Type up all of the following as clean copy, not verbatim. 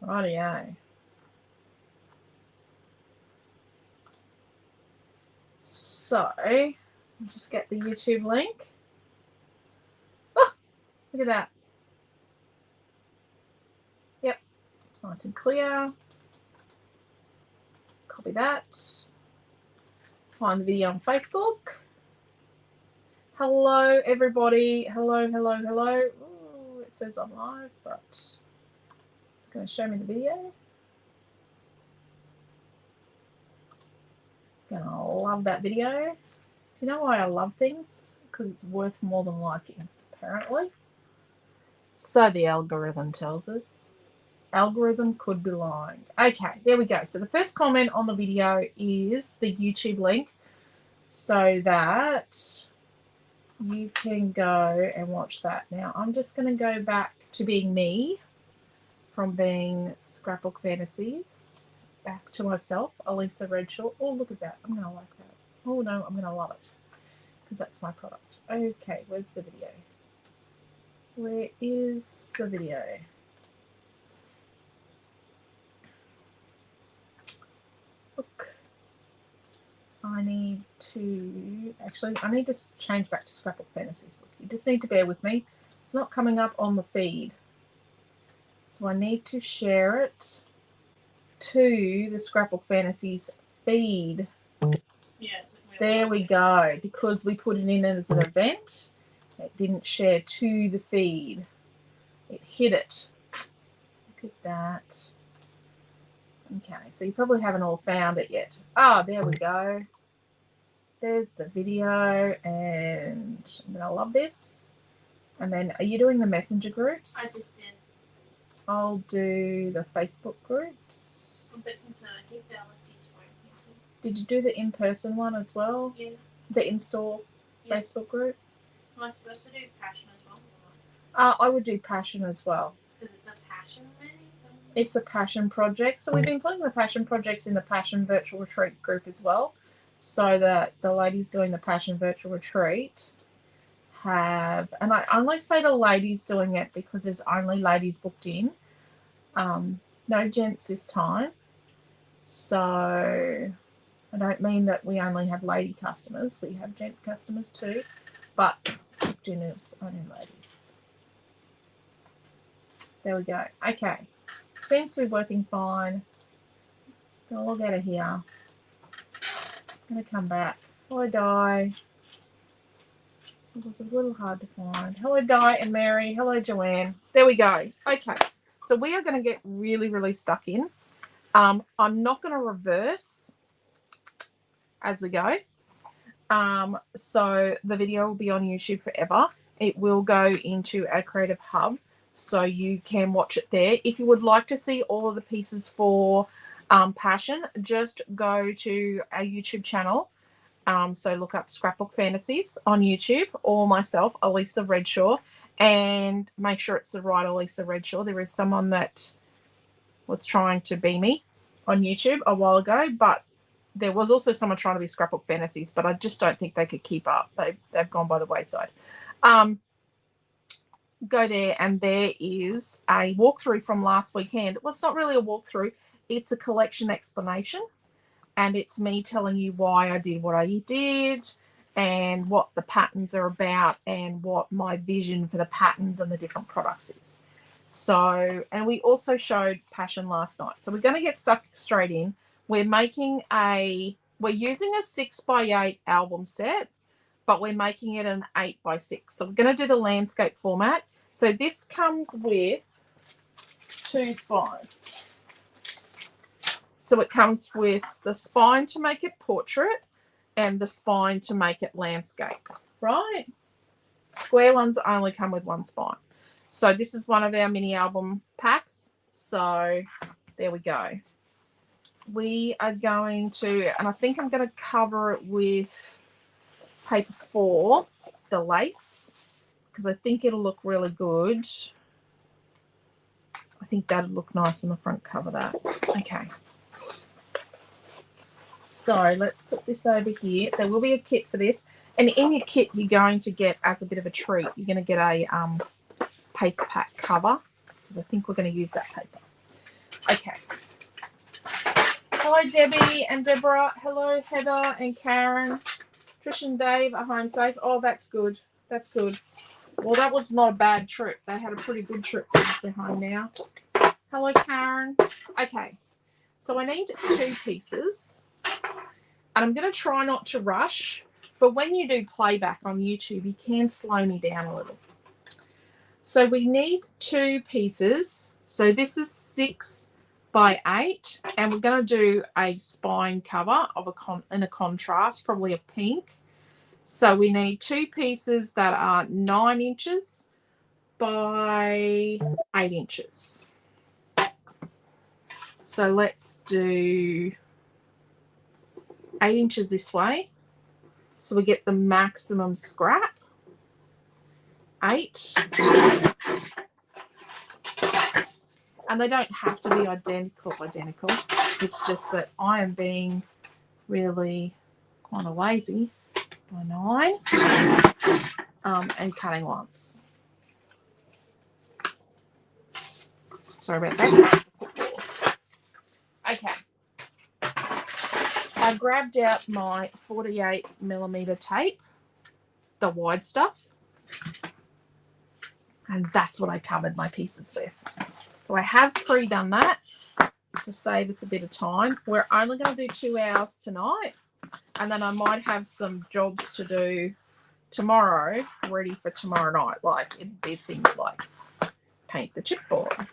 Rightio. So, just get the YouTube link. Oh, look at that. Yep, it's nice and clear. Copy that. Find the video on Facebook. Hello, everybody. Hello, hello, hello. Ooh, it says I'm live, but it's going to show me the video. Gonna love that video. You know why I love things? Because it's worth more than liking, apparently. So the algorithm tells us. Algorithm could be lying. Okay, there we go. So the first comment on the video is the YouTube link so that you can go and watch that. Now, I'm just going to go back to being me from being Scrapbook Fantasies. Back to myself, Alicia Redshaw. Oh, look at that. I'm going to like that. Oh, no, I'm going to love it because that's my product. Okay, where's the video? Where is the video? Look. I need to change back to Scrapbook Fantasies. Look, you just need to bear with me. It's not coming up on the feed. So I need to share it to the Scrapbook Fantasies feed. Yeah, there we go. Because we put it in as an event, it didn't share to the feed. It hid it. Look at that. Okay, so you probably haven't all found it yet. Ah, there we go. There's the video, and I'm going to love this. And then, are you doing the messenger groups? I just did. I'll do the Facebook groups. I'm a bit concerned. I think that is for me. Did you do the in-person one as well? Yeah. The in-store Facebook group? Am I supposed to do passion as well? I would do passion as well. Because it's a passion maybe? It's a passion project. So we've been putting the passion projects in the passion virtual retreat group as well. So that the ladies doing the passion virtual retreat have, and I only say the ladies doing it because there's only ladies booked in. No gents this time. So I don't mean that we only have lady customers. We have gent customers too. But booked in is only ladies. There we go. Okay. Seems to be working fine. I'm going to log out of here. I'm going to come back. Hello, Di. It was a little hard to find. Hello, Di and Mary. Hello, Joanne. There we go. Okay. So we are going to get really, really stuck in. I'm not going to reverse as we go. So the video will be on YouTube forever. It will go into our Creative Hub, so you can watch it there. If you would like to see all of the pieces for Passion, just go to our YouTube channel. So look up Scrapbook Fantasies on YouTube, or myself, Alicia Redshaw, and make sure it's the right Alicia Redshaw. There is someone that was trying to be me on YouTube a while ago, but there was also someone trying to be Scrapbook Fantasies, but I just don't think they could keep up. They've gone by the wayside. Go there, and there is a walkthrough from last weekend. Well, it's not really a walkthrough. It's a collection explanation, and it's me telling you why I did what I did and what the patterns are about and what my vision for the patterns and the different products is. So, and we also showed Passion last night. So we're going to get stuck straight in. We're using a 6x8 album set, but we're making it an 8x6. So we're going to do the landscape format. So this comes with 2 spines. So it comes with the spine to make it portrait and the spine to make it landscape, right? Square ones only come with 1 spine. So this is one of our mini album packs. So there we go. We are going to, and I think I'm going to cover it with paper 4, the lace, because I think it'll look really good. I think that'll look nice on the front cover, that. Okay. So let's put this over here. There will be a kit for this. And in your kit, you're going to get, as a bit of a treat, you're going to get a paper pack cover, because I think we're going to use that paper. Okay. Hello, Debbie and Deborah. Hello, Heather and Karen. Trish and Dave are home safe. Oh, that's good. That's good. Well, that was not a bad trip. They had a pretty good trip. They're home now. Hello, Karen. Okay. So I need 2 pieces. And I'm going to try not to rush. But when you do playback on YouTube, you can slow me down a little. So we need 2 pieces. So this is 6 by 8, and we're going to do a spine cover of in a contrast, probably a pink. So we need 2 pieces that are 9 inches by 8 inches. So let's do 8 inches this way, so we get the maximum scrap. 8. And they don't have to be identical. It's just that I am being really kind of lazy. By 9. And cutting once. Sorry about that. Okay. I grabbed out my 48mm tape, the wide stuff, and that's what I covered my pieces with. So I have pre-done that to save us a bit of time. We're only going to do 2 hours tonight, and then I might have some jobs to do tomorrow, ready for tomorrow night. Like, it'd be things like paint the chipboard.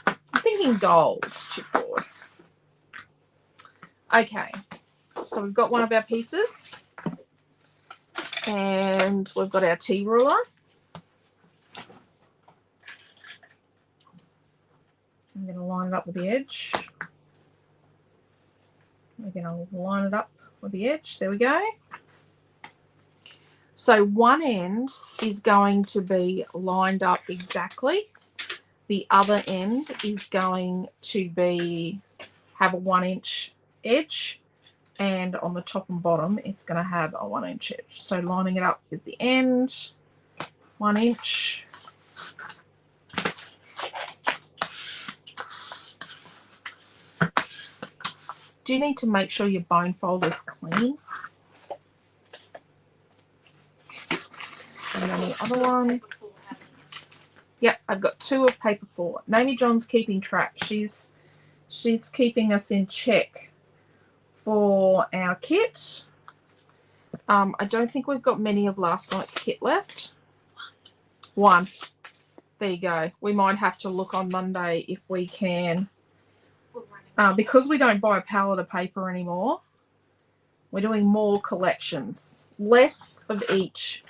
I'm thinking gold chipboard. Okay, so we've got one of our pieces, and we've got our T-ruler. I'm going to line it up with the edge. We're going to line it up with the edge. There we go. So one end is going to be lined up exactly. The other end is going to have a 1-inch edge, and on the top and bottom it's going to have a 1-inch edge. So lining it up with the end, 1 inch. Do you need to make sure your bone fold is clean? And then the other one. Yep, I've got 2 of paper 4. Mamie John's keeping track. She's keeping us in check for our kit. I don't think we've got many of last night's kit left. 1. There you go. We might have to look on Monday if we can. Because we don't buy a pallet of paper anymore, we're doing more collections. Less of each,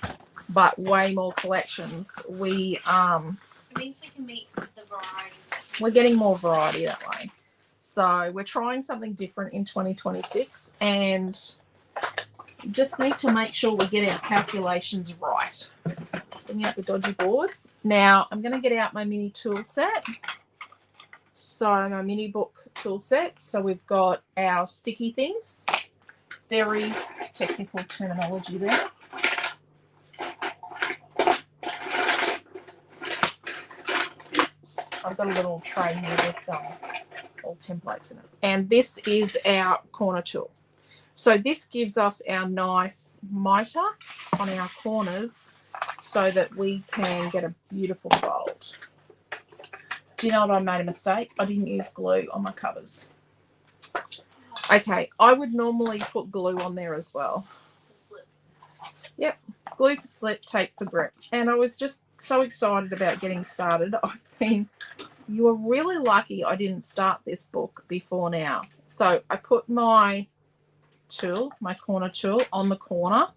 but way more collections. It means they can meet the variety. We're getting more variety that way. So we're trying something different in 2026, and just need to make sure we get our calculations right. Bring out the dodgy board. Now I'm going to get out my mini tool set. So my mini book tool set. So we've got our sticky things. Very technical terminology there. I've got a little tray here with all templates in it. And this is our corner tool. So this gives us our nice mitre on our corners so that we can get a beautiful fold. Do you know what? I made a mistake? I didn't use glue on my covers. Okay, I would normally put glue on there as well. Slip. Yep, glue for slip, tape for grip. And I was just so excited about getting started. You were really lucky I didn't start this book before now. So I put my tool, my corner tool, on the corner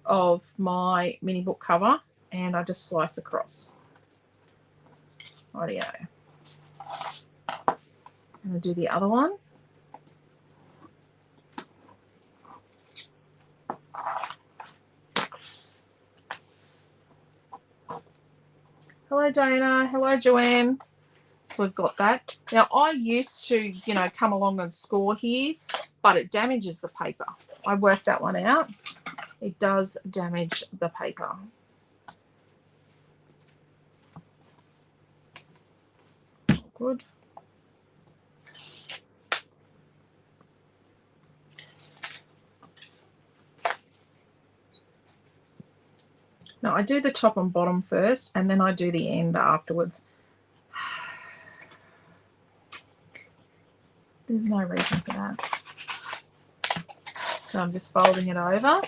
of my mini book cover, and I just slice across. Rightio. I'm going to do the other one. Hello, Diana. Hello, Joanne. So we've got that. Now, I used to, come along and score here, but it damages the paper. I worked that one out. It does damage the paper. Good. Now I do the top and bottom first, and then I do the end afterwards. There's no reason for that. So I'm just folding it over.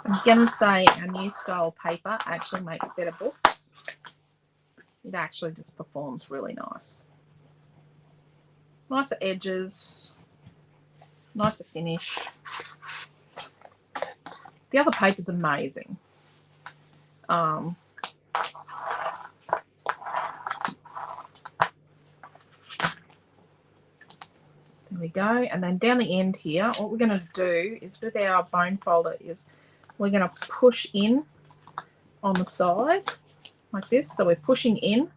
I'm going to say our new style paper actually makes better books. It actually just performs really nice. Nicer edges, nicer finish. The other paper's amazing. There we go. And then down the end here, what we're going to do is with our bone folder is we're going to push in on the side like this. So we're pushing in.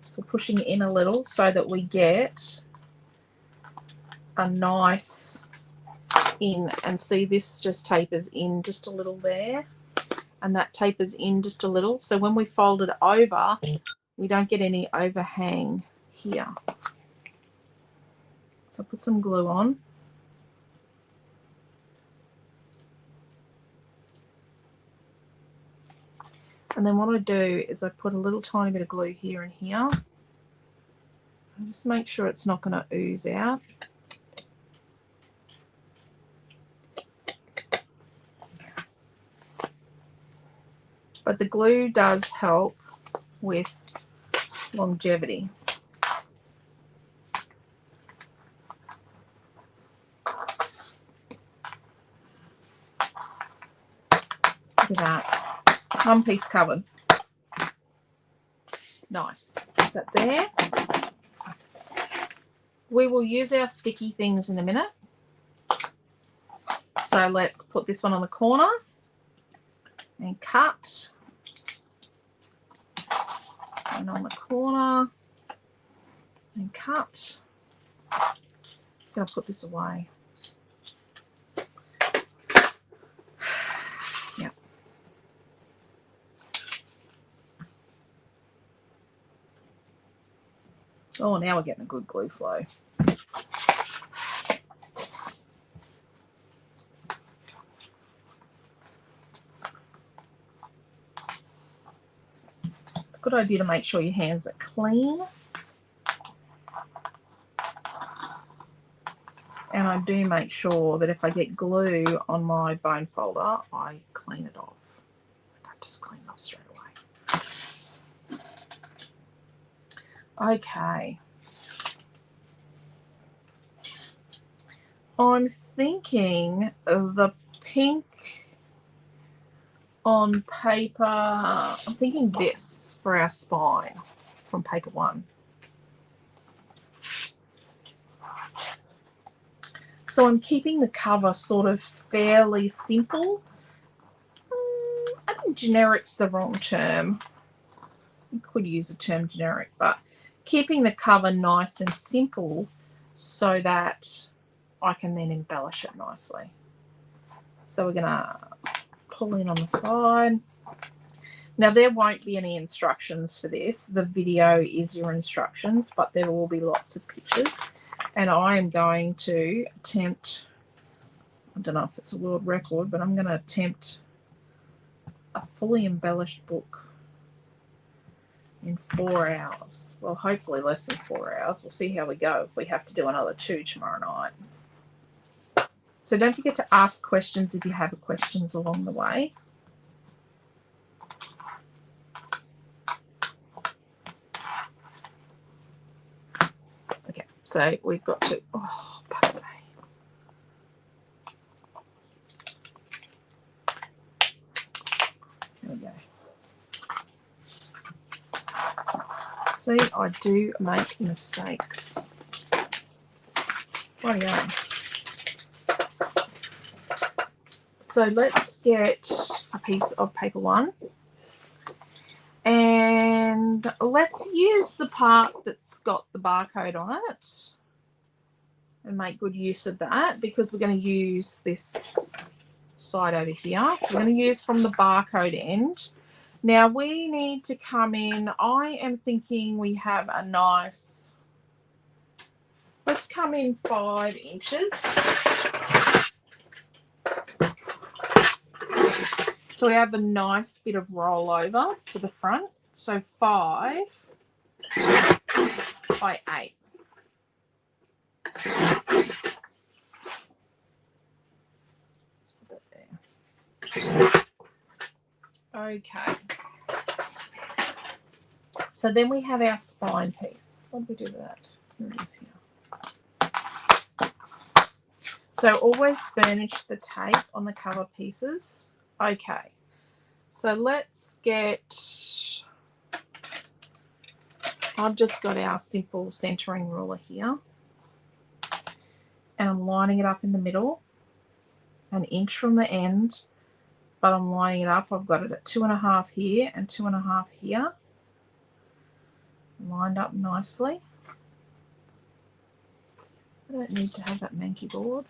So pushing in a little so that we get a nice in. And see, this just tapers in just a little there. And that tapers in just a little. So when we fold it over, we don't get any overhang here. So put some glue on. And then what I do is I put a little tiny bit of glue here and here. And just make sure it's not going to ooze out. But the glue does help with longevity. Look at that. One piece covered. Nice. Put that there. We will use our sticky things in a minute. So let's put this one on the corner and cut. And on the corner and cut. Then I'll put this away. Yep. Oh, now we're getting a good glue flow. It's a good idea to make sure your hands are clean. And I do make sure that if I get glue on my bone folder, I clean it off. I don't just clean it off straight away. Okay. I'm thinking of the pink on paper. I'm thinking this for our spine from paper 1. So I'm keeping the cover sort of fairly simple. I think generic's the wrong term. You could use the term generic, but keeping the cover nice and simple so that I can then embellish it nicely. So we're going to pull in on the side. Now there won't be any instructions for this. The video is your instructions, but there will be lots of pictures. And I am going to attempt, I don't know if it's a world record, but I'm going to attempt a fully embellished book in 4 hours. Well, hopefully less than 4 hours. We'll see how we go if we have to do another 2 tomorrow night. So don't forget to ask questions if you have questions along the way. Okay, so we've got to, oh, bugger. There we go. See, I do make mistakes. Rightio. So let's get a piece of paper 1 and let's use the part that's got the barcode on it and make good use of that because we're going to use this side over here. So we're going to use from the barcode end. Now we need to come in, I am thinking we have a nice, let's come in 5 inches. So we have a nice bit of rollover to the front. So 5 by 8. Okay. So then we have our spine piece. What do we do with that? Here it is here. So always burnish the tape on the cover pieces. Okay. So let's get, I've just got our simple centering ruler here. And I'm lining it up in the middle, an inch from the end, but I'm lining it up. I've got it at 2.5 here and 2.5 here. Lined up nicely. I don't need to have that manky board.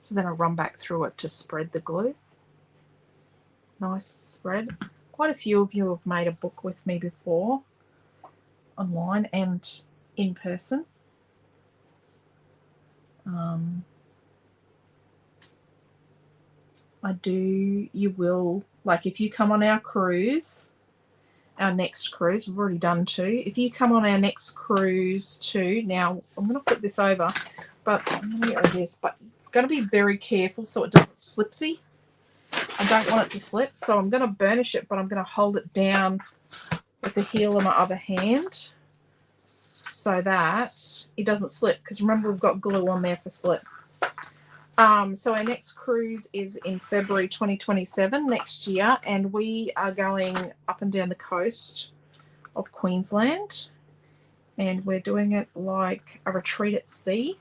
So then I run back through it to spread the glue. Nice spread. Quite a few of you have made a book with me before, online and in person. You will, like if you come on our cruise, our next cruise, we've already done 2. If you come on our next cruise too, now I'm going to put this over, but I'm going to get rid of this, but you've got to be very careful so it doesn't slipsy. I don't want it to slip, so I'm going to burnish it, but I'm going to hold it down with the heel of my other hand so that it doesn't slip, because remember we've got glue on there for slip. So our next cruise is in February 2027, next year, and we are going up and down the coast of Queensland, and we're doing it like a retreat at sea,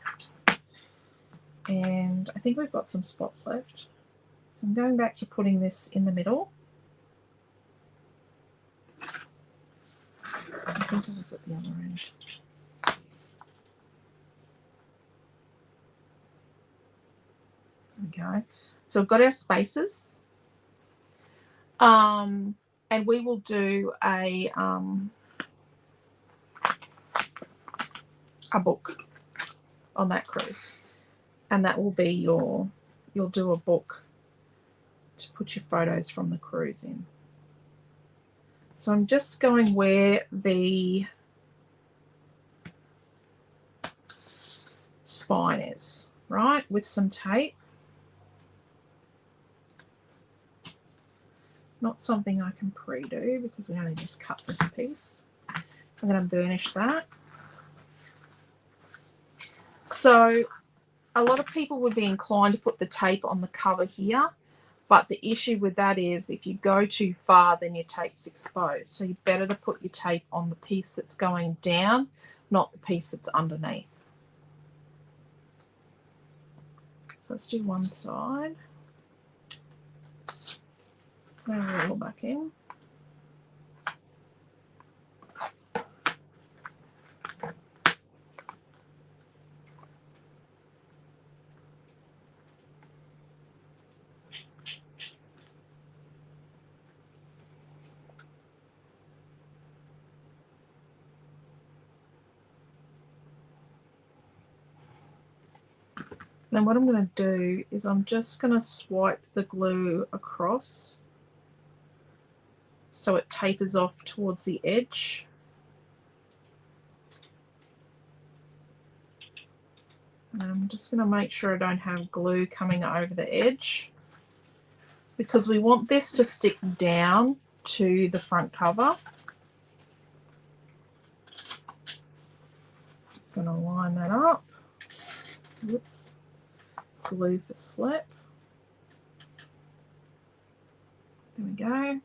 and I think we've got some spots left. So I'm going back to putting this in the middle. I think it was at the other end. Okay, so we've got our spaces, and we will do a book on that cruise, and that will be you'll do a book to put your photos from the cruise in. So I'm just going where the spine is, right, with some tape. Not something I can pre-do because we only just cut this piece. I'm going to burnish that. So a lot of people would be inclined to put the tape on the cover here, but the issue with that is if you go too far, then your tape's exposed. So you're better to put your tape on the piece that's going down, not the piece that's underneath. So let's do one side. Roll back in. Then what I'm going to do is I'm just going to swipe the glue across so it tapers off towards the edge. And I'm just going to make sure I don't have glue coming over the edge, because we want this to stick down to the front cover. I'm going to line that up. Whoops. Glue for slip. There we go.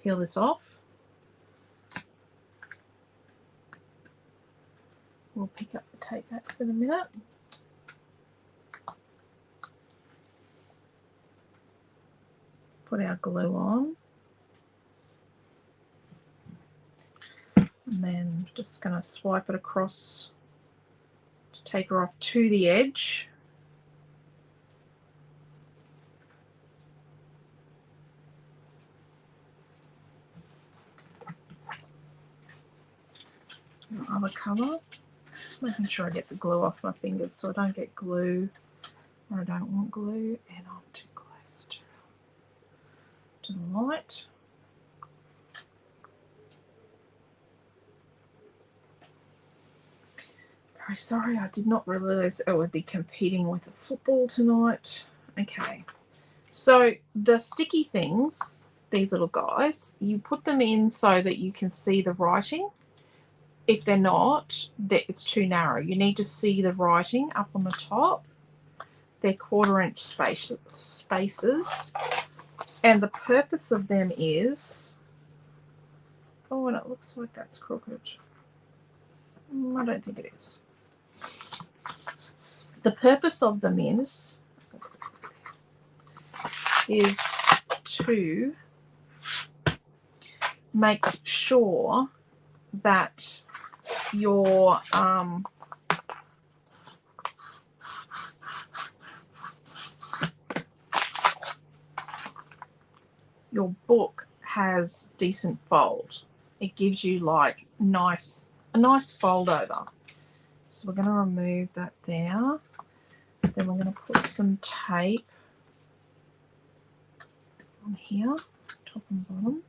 Peel this off. We'll pick up the tape backs in a minute. Put our glue on. Just going to swipe it across to take her off to the edge. Other colour. Making sure I get the glue off my fingers so I don't get glue, or I don't want glue, and I'm too close to the light. Very sorry, I did not realise I would be competing with the football tonight. Okay, so the sticky things, these little guys, you put them in so that you can see the writing. If they're not, it's too narrow. You need to see the writing up on the top. They're 1/4 inch spaces. And the purpose of them is... Oh, and it looks like that's crooked. I don't think it is. The purpose of them is to make sure that your book has decent fold. It gives you like a nice fold over. So we're going to remove that there. Then we're going to put some tape on here, top and bottom.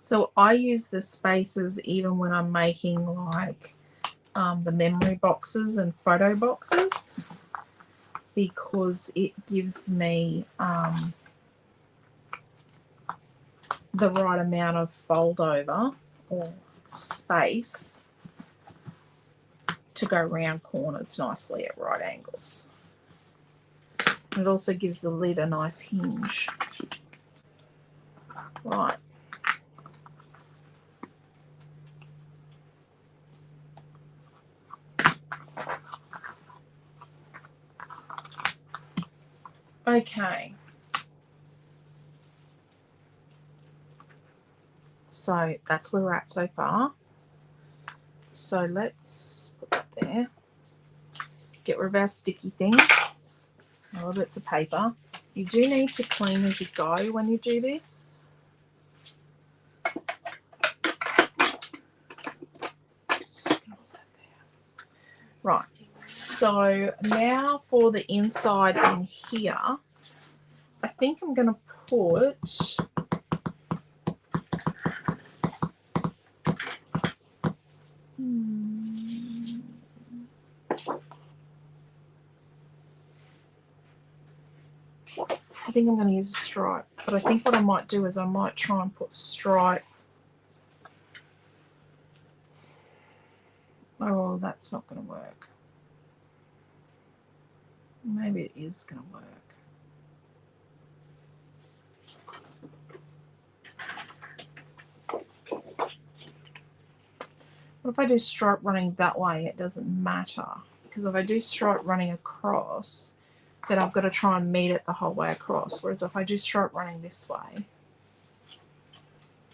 So I use the spaces even when I'm making like the memory boxes and photo boxes, because it gives me the right amount of fold over or space to go around corners nicely at right angles. It also gives the lid a nice hinge. Right. Okay. So that's where we're at so far. So let's put that there. Get rid of our sticky things, little bits of paper. You do need to clean as you go when you do this. Right, so now for the inside in here, I think I'm going to put I think I'm going to use a stripe, but I think what I might do is I might try and put stripe. Oh, that's not going to work. Maybe it is going to work. What if I do stripe running that way? It doesn't matter, because if I do stripe running across, then I've got to try and meet it the whole way across. Whereas if I do stripe running this way,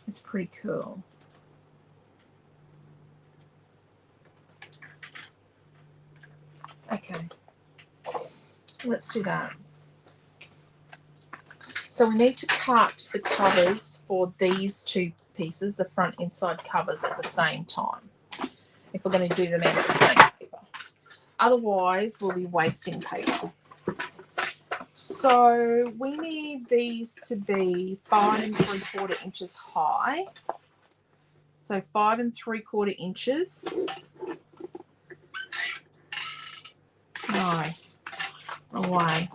it's pretty cool. Okay, let's do that. So we need to cut the covers for these two pieces, the front inside covers, at the same time, if we're going to do them out of the same paper. Otherwise, we'll be wasting paper. So we need these to be 5 3/4 inches high. So 5 3/4 inches. No, away.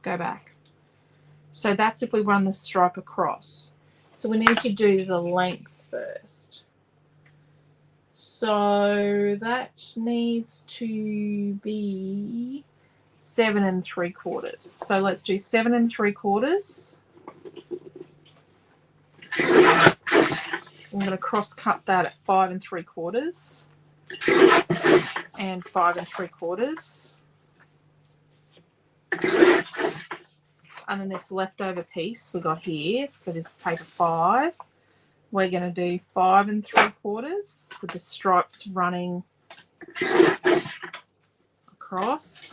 Go back. So that's if we run the stripe across. So we need to do the length first. So that needs to be 7 3/4. So let's do 7 3/4. I'm going to cross cut that at 5 3/4 and 5 3/4. And then this leftover piece we got here, so this paper 5, we're going to do 5 3/4 with the stripes running across.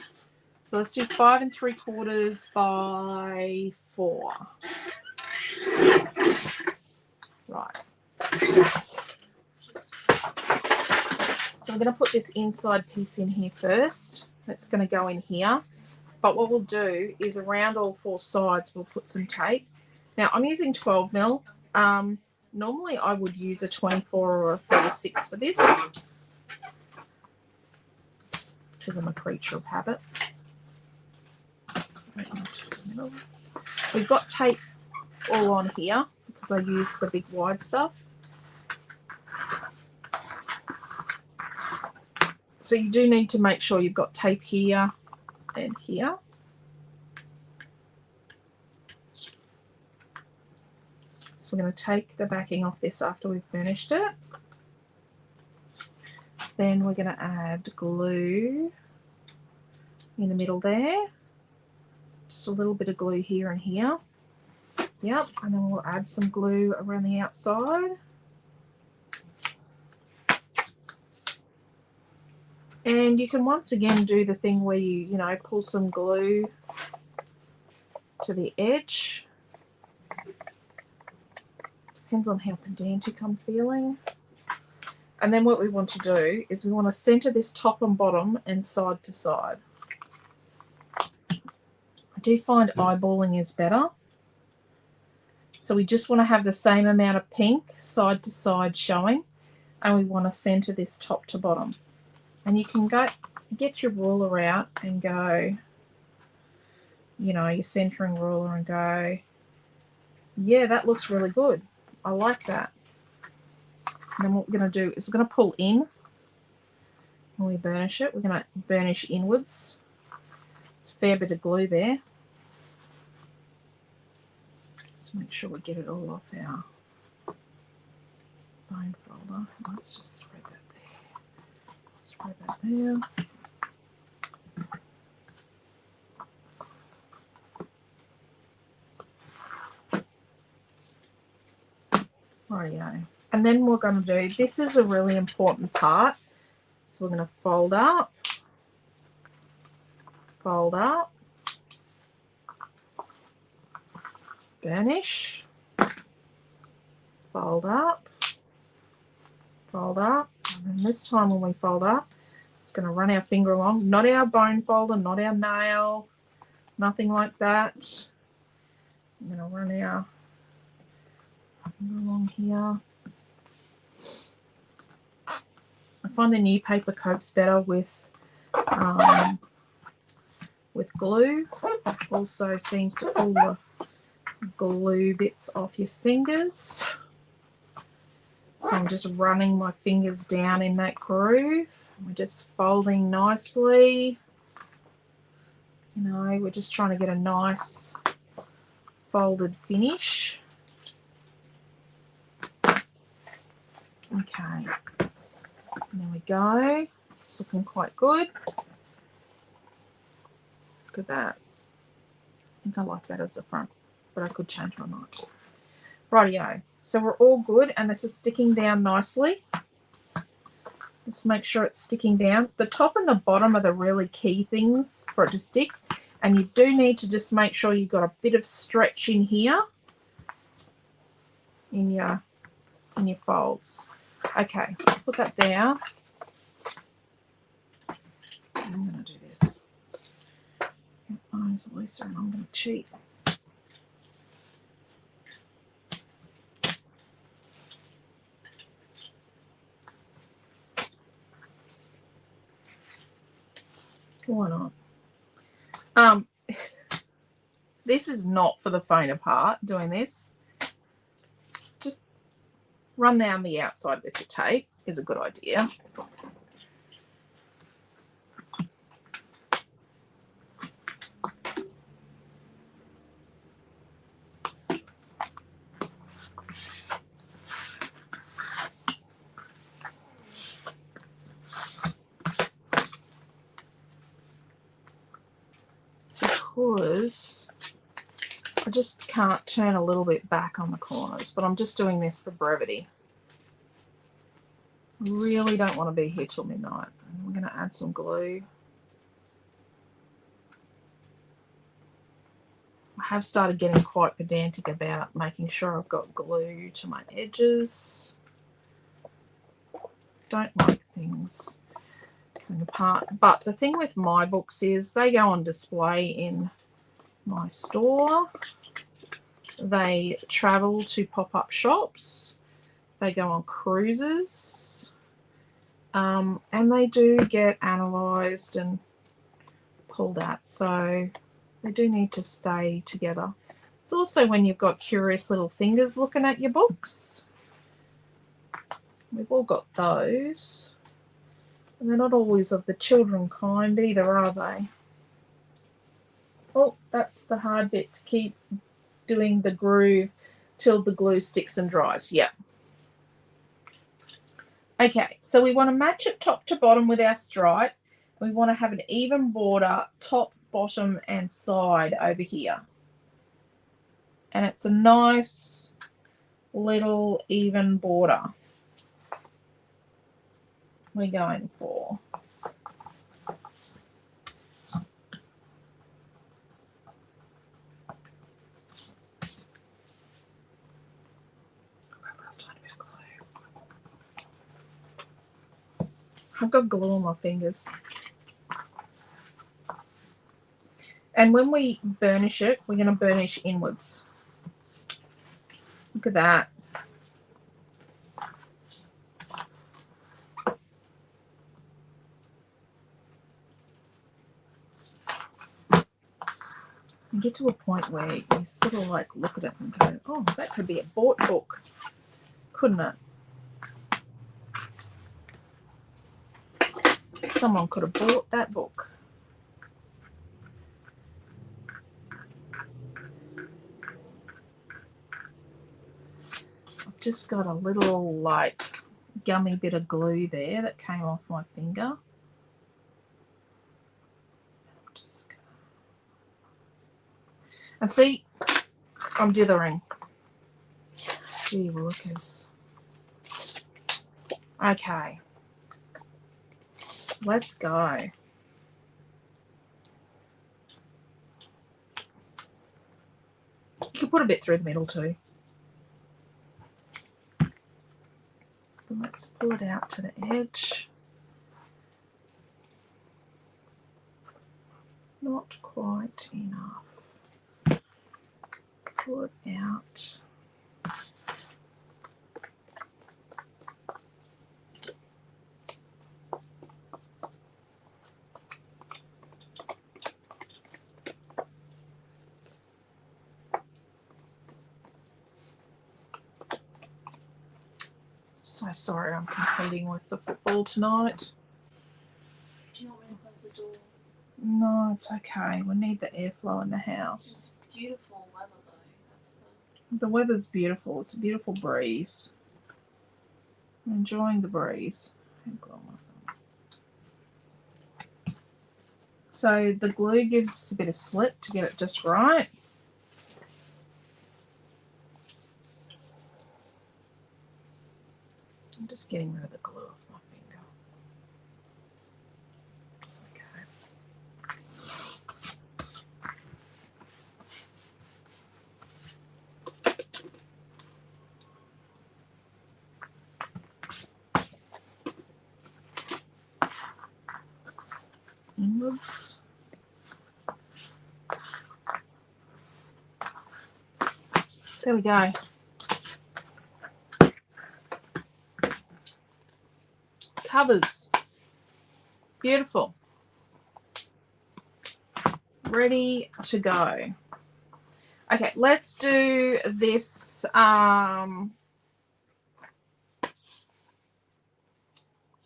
So let's do 5 3/4 by 4. Right. So I'm going to put this inside piece in here first. That's going to go in here. But what we'll do is around all 4 sides, we'll put some tape. Now, I'm using 12 mil. Normally, I would use a 24 or a 36 for this, because I'm a creature of habit. We've got tape all on here because I use the big wide stuff. So you do need to make sure you've got tape here and here. So we're going to take the backing off this after we've finished it. Then we're going to add glue in the middle there. Just a little bit of glue here and here. Yep, and then we'll add some glue around the outside. And you can once again do the thing where you pull some glue to the edge. Depends on how pedantic I'm feeling. And then what we want to do is we want to center this top and bottom and side to side. I do find eyeballing is better. So we just want to have the same amount of pink side to side showing, and we want to center this top to bottom. And you can get your ruler out and go, your centering ruler, and go, yeah, that looks really good. I like that. And then what we're going to do is we're going to pull in when we burnish it. We're going to burnish inwards. There's a fair bit of glue there. Let's make sure we get it all off our bone folder. Let's just spread that there. Spread that there. Rightio. And then we're going to do, this is a really important part. So we're going to fold up, burnish, fold up, and then this time when we fold up, it's going to run our finger along, not our bone folder, not our nail, nothing like that. I'm going to run our finger along here. I find the new paper copes better with glue. Also seems to pull the glue bits off your fingers. So I'm just running my fingers down in that groove. We're just folding nicely. We're just trying to get a nice folded finish. Okay. There we go. It's looking quite good. Look at that. I think I like that as the front, but I could change my mind. Rightio. So we're all good, and this is sticking down nicely. Just make sure it's sticking down. The top and the bottom are the really key things for it to stick, and you do need to just make sure you've got a bit of stretch in here in your folds. Okay, let's put that there. I'm going to do this. Eyes looser, and I'm going to cheat. Why not? This is not for the faint of heart, doing this. Just run down the outside with your tape is a good idea. because I just can't turn a little bit back on the corners, but I'm just doing this for brevity. I really don't want to be here till midnight. I'm going to add some glue. I have started getting quite pedantic about making sure I've got glue to my edges. Don't like things coming apart. But the thing with my books is they go on display in my store. They travel to pop-up shops. They go on cruises. And they do get analysed and pulled at. So they do need to stay together. It's also when you've got curious little fingers looking at your books. We've all got those. And they're not always of the children kind either, are they? Oh, that's the hard bit, to keep doing the groove till the glue sticks and dries. Yep. Okay, so we want to match it top to bottom with our stripe. We want to have an even border top, bottom and side over here. And it's a nice little even border we're going for. I've got glue on my fingers. And when we burnish it, we're going to burnish inwards. Look at that. You get to a point where you sort of like look at it and go, oh, that could be a bought book, couldn't it? Someone could have bought that book. I've just got a little like gummy bit of glue there that came off my finger. And see, I'm dithering. Gee willikers. Okay. Let's go. You can put a bit through the middle too. Let's pull it out to the edge. Not quite enough. Pull it out. So sorry, I'm competing with the football tonight. Do you want me to close the door? No, it's okay. We need the airflow in the house. It's beautiful weather though. That's the weather's beautiful. It's a beautiful breeze. I'm enjoying the breeze. So the glue gives us a bit of slip to get it just right. I'm just getting rid of the glue off my finger. Inwards. There we go. Covers. Beautiful. Ready to go. Okay, let's do this.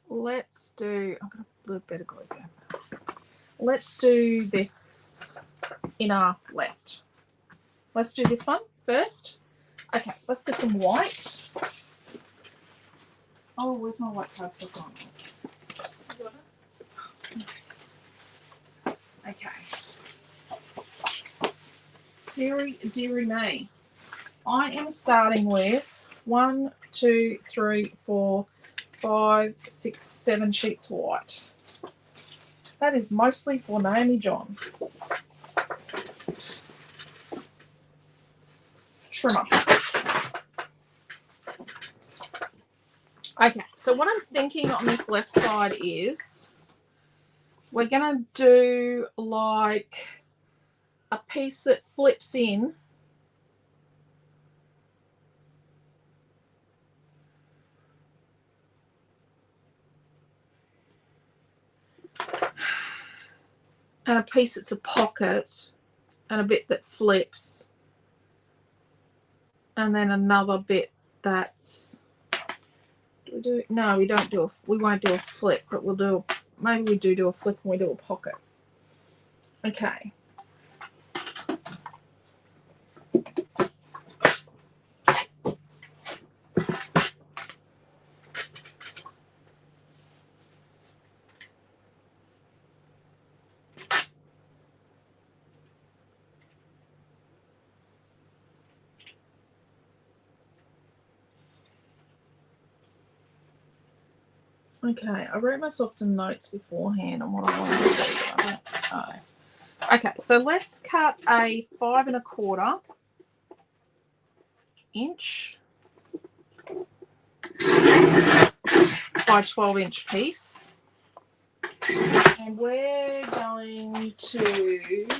Let's do, I've got a little bit of glue there. Let's do this inner left. Let's do this one first. Okay, let's get some white. Oh, where's my white cardstock on? You got it? Nice. Okay. Deary me. I am starting with 1, 2, 3, 4, 5, 6, 7 sheets white. That is mostly for Naomi John. Trimmer. Okay, so what I'm thinking on this left side is we're going to do like a piece that flips in and a piece that's a pocket and a bit that flips and then another bit that's no, we don't do a, we won't do a flip, but we'll do, maybe we do a flip and we do a pocket. Okay. Okay, I wrote myself some notes beforehand on what I wanted to do. I don't know. Okay, so let's cut a 5 1/4 inch by 12-inch piece. And we're going to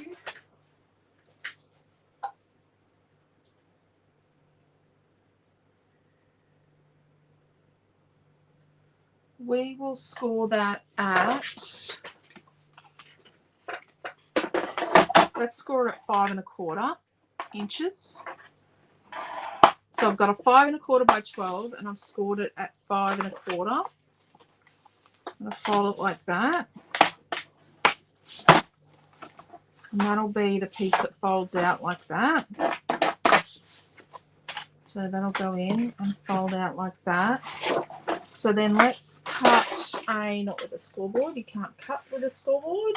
we will score that at, let's score it at 5 1/4 inches. So I've got a 5 1/4 by 12 and I've scored it at 5 1/4. I'm going to fold it like that. And that'll be the piece that folds out like that. So that'll go in and fold out like that. So then let's cut a, not with a scoreboard, you can't cut with a scoreboard.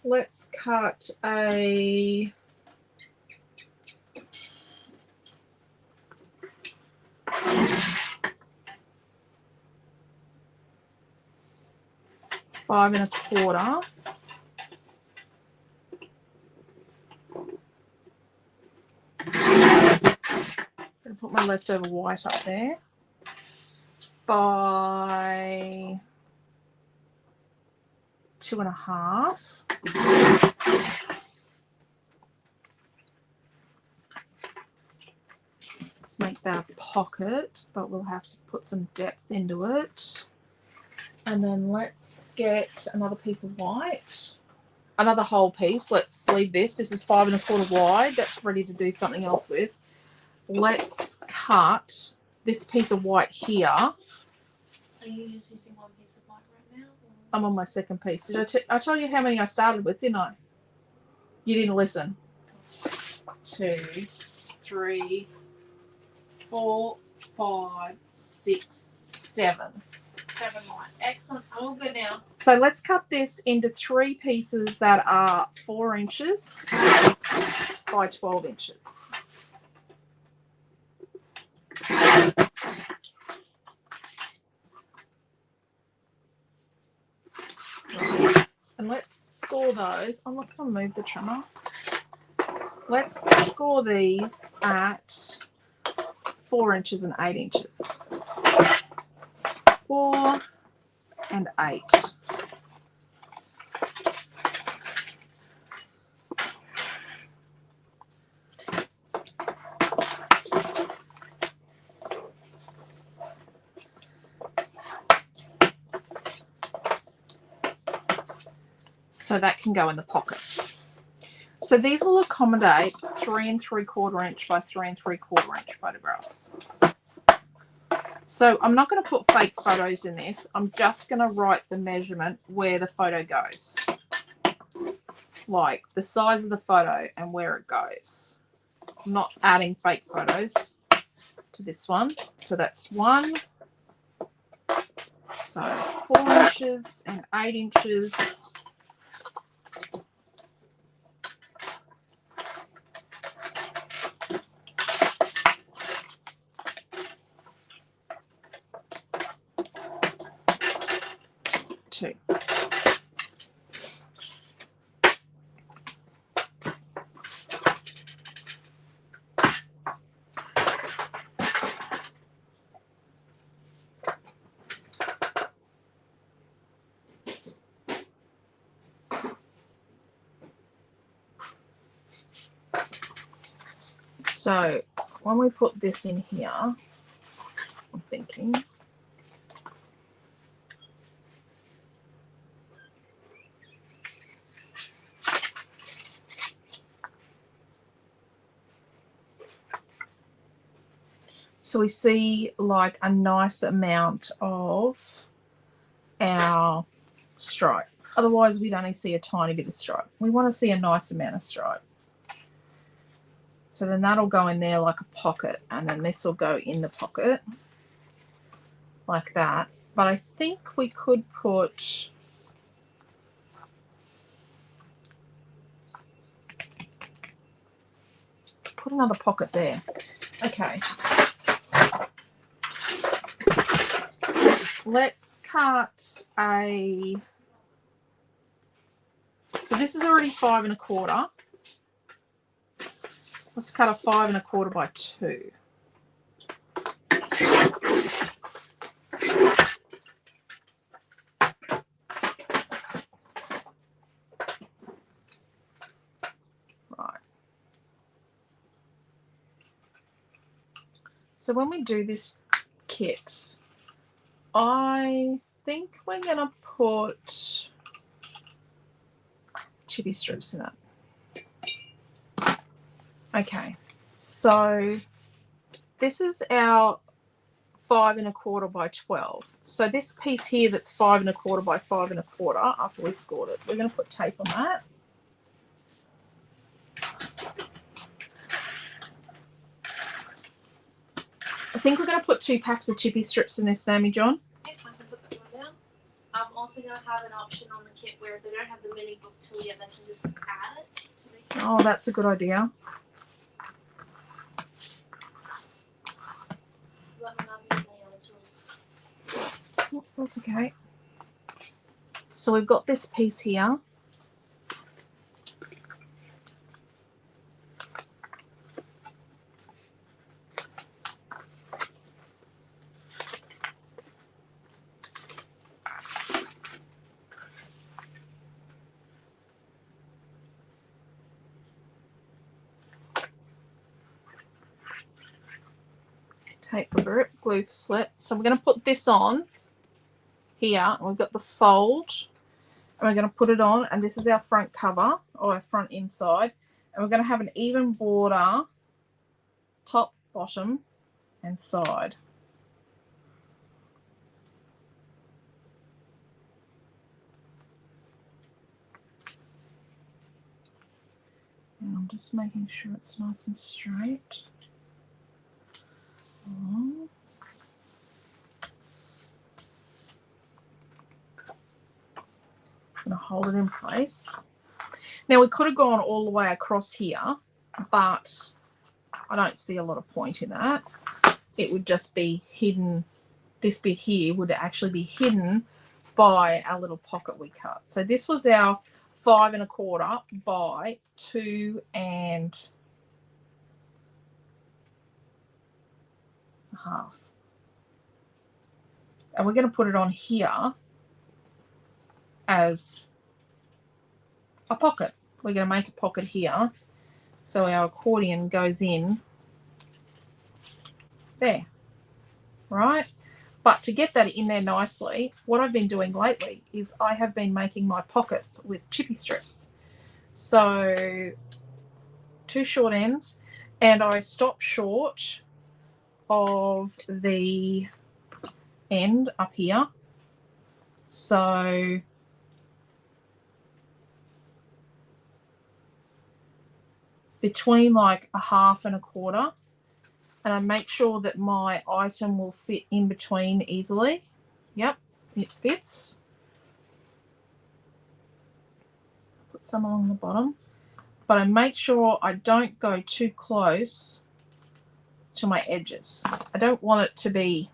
Let's cut a 5 1/4. I'm going to put my leftover white up there. By 2 1/2. Let's make that a pocket, but we'll have to put some depth into it. And then let's get another piece of white, another whole piece. Let's leave this. This is 5 1/4 wide. That's ready to do something else with. Let's cut this piece of white here. Are you just using one piece of white right now? Or? I'm on my second piece. Did I tell you how many I started with, didn't I? You didn't listen. 2, 3, 4, 5, 6, 7. 7 white. Excellent. I'm all good now. So let's cut this into 3 pieces that are 4 inches by 12 inches. And let's score those. I'm not going to move the trimmer. Let's score these at 4 inches and 8 inches. 4 and 8. So that can go in the pocket. So these will accommodate 3 3/4 inch by 3 3/4 inch photographs. So I'm not going to put fake photos in this. I'm just going to write the measurement where the photo goes. Like the size of the photo and where it goes. I'm not adding fake photos to this one. So that's 1. So 4 inches and 8 inches. 2. So when we put this in here, I'm thinking so we see like a nice amount of our stripe. Otherwise we'd only see a tiny bit of stripe. We want to see a nice amount of stripe. So then that'll go in there like a pocket, and then this will go in the pocket like that. But I think we could put another pocket there. Okay. Let's cut a, so this is already 5 1/4. Let's cut a 5 1/4 by 2. Right. So when we do this kit, I think we're going to put chippy strips in it. Okay, so this is our 5 1/4 by 12. So this piece here that's 5 1/4 by 5 1/4, after we scored it, we're going to put tape on that. I think we're going to put 2 packs of chippy strips in this, Naomi John. Yep, I can put that one down. I'm also going to have an option on the kit where if they don't have the mini book tool yet, they can just add it to the kit. Oh, that's a good idea. Let me know if there's any other tools. Oh, that's okay. So we've got this piece here. Tape the grip, glue for slip. So we're going to put this on here, and we've got the fold, and we're going to put it on, and this is our front cover, or our front inside, and we're going to have an even border, top, bottom, and side. And I'm just making sure it's nice and straight. I'm going to hold it in place. Now we could have gone all the way across here, but I don't see a lot of point in that. It would just be hidden. This bit here would actually be hidden by our little pocket we cut. So this was our 5 1/4 by 2 1/2. And we're going to put it on here as a pocket. We're going to make a pocket here so our accordion goes in there, right? But to get that in there nicely, what I've been doing lately is I have been making my pockets with chippy strips. So 2 short ends, and I stop short of the end up here. So between like a 1/2 and a 1/4, and I make sure that my item will fit in between easily. Yep, it fits. Put some along the bottom, but I make sure I don't go too close to my edges. I don't want it to be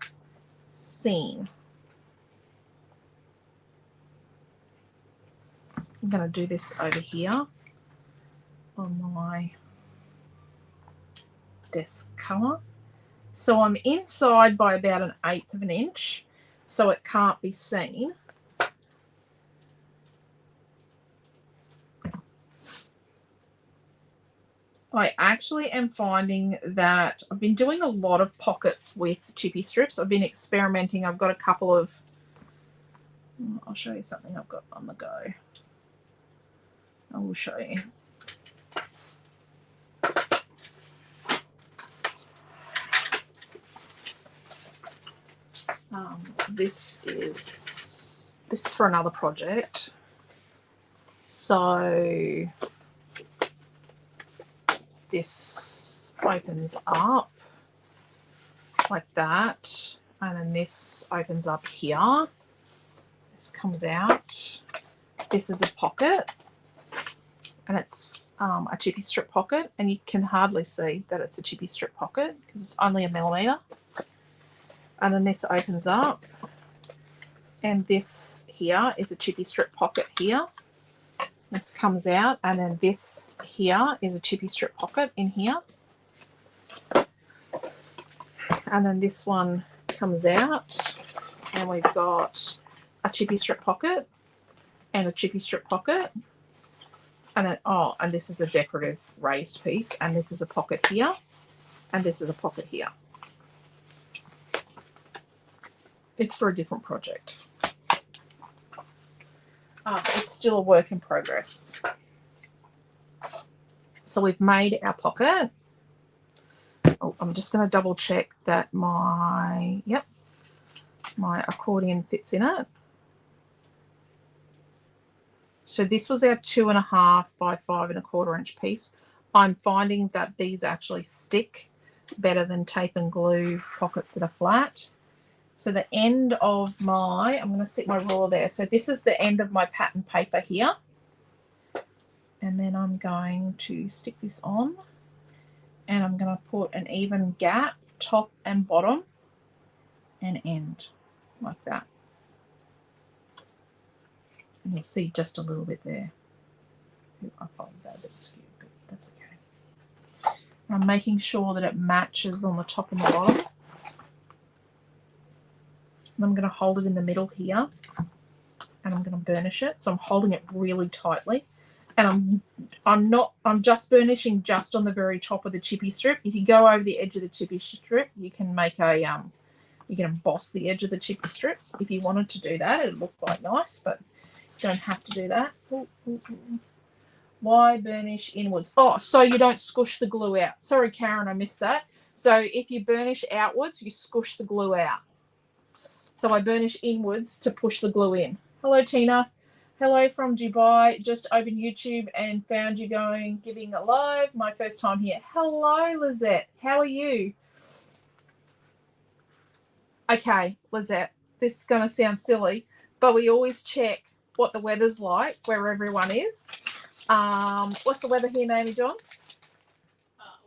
seen. I'm going to do this over here on my desk cover. So I'm inside by about 1/8 of an inch, so it can't be seen. I actually am finding that I've been doing a lot of pockets with chippy strips. I've been experimenting. I've got a couple of, I'll show you something I've got on the go. I will show you. This is for another project. So this opens up like that, and then this opens up here. This comes out. This is a pocket, and it's a chippy strip pocket, and you can hardly see that it's a chippy strip pocket because it's only 1 millimeter. And then this opens up, and this here is a chippy strip pocket here. This comes out, and then this here is a chippy strip pocket in here. And then this one comes out, and we've got a chippy strip pocket and a chippy strip pocket. And then, oh, and this is a decorative raised piece, and this is a pocket here, and this is a pocket here. It's for a different project. It's still a work in progress. So we've made our pocket. Oh, I'm just going to double check that my accordion fits in it. So this was our 2.5 by 5 1/4 inch piece. I'm finding that these actually stick better than tape and glue pockets that are flat. So the end of my, I'm going to stick my ruler there. So this is the end of my pattern paper here. And then I'm going to stick this on, and I'm going to put an even gap top and bottom and end like that. And you'll see just a little bit there. I folded that a bit skewed, but that's okay. I'm making sure that it matches on the top and the bottom. And I'm going to hold it in the middle here, and I'm going to burnish it. So I'm holding it really tightly, and I'm just burnishing just on the very top of the chippy strip. If you go over the edge of the chippy strip, you can make a you can emboss the edge of the chippy strips. If you wanted to do that, it'd look quite nice, but you don't have to do that. Why burnish inwards? Oh, so you don't squish the glue out. Sorry, Karen, I missed that. So if you burnish outwards, you squish the glue out. So I burnish inwards to push the glue in. Hello, Tina. Hello from Dubai. Just opened YouTube and found you giving a live. My first time here. Hello, Lizette. How are you? Okay, Lizette, this is going to sound silly, but we always check what the weather's like where everyone is. What's the weather here, Naomi John?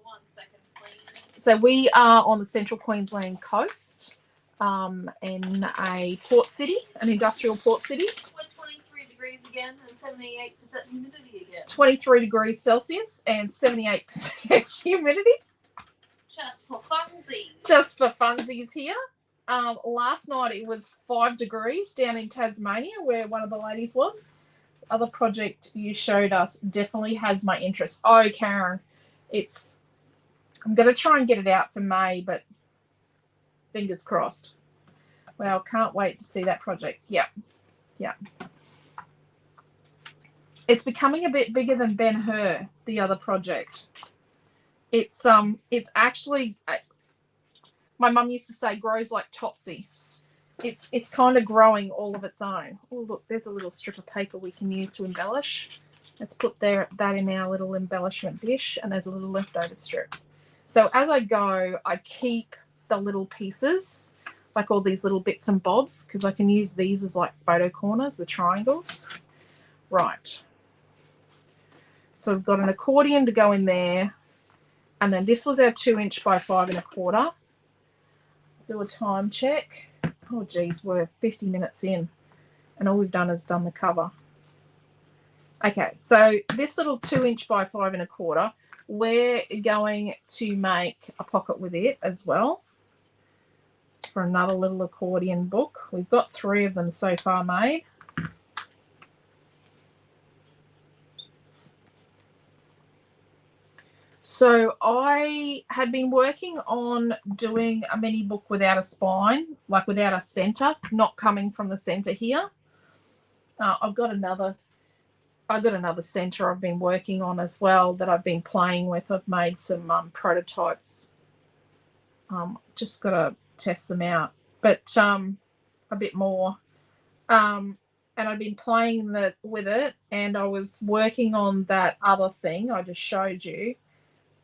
1 second, please. So we are on the central Queensland coast. In a port city, an industrial port city. We're 23 degrees again and 78% humidity again. 23 degrees Celsius and 78% humidity. Just for funsies. Just for funsies here. Last night it was 5 degrees down in Tasmania where one of the ladies was. The other project you showed us definitely has my interest. Oh, Karen, I'm going to try and get it out for May, but fingers crossed. Well, can't wait to see that project. Yeah. It's becoming a bit bigger than Ben-Hur, the other project. It's actually, my mum used to say, grows like Topsy. It's kind of growing all of its own. Oh, look, there's a little strip of paper we can use to embellish. Let's put that in our little embellishment dish, and there's a little leftover strip. So as I go, I keep the little pieces, like all these little bits and bobs, because I can use these as like photo corners, the triangles. Right. So we've got an accordion to go in there, and then this was our 2 inch by 5 1/4. Do a time check. Oh geez, we're 50 minutes in, and all we've done is done the cover. Okay, so this little 2" by 5 1/4, we're going to make a pocket with it as well for another little accordion book. We've got 3 of them so far made. So I had been working on doing a mini book without a spine, like without a center, not coming from the center here. I've got another center I've been working on as well that I've been playing with. I've made some prototypes. Just got to test them out, but a bit more. And I've been playing with it, and I was working on that other thing I just showed you.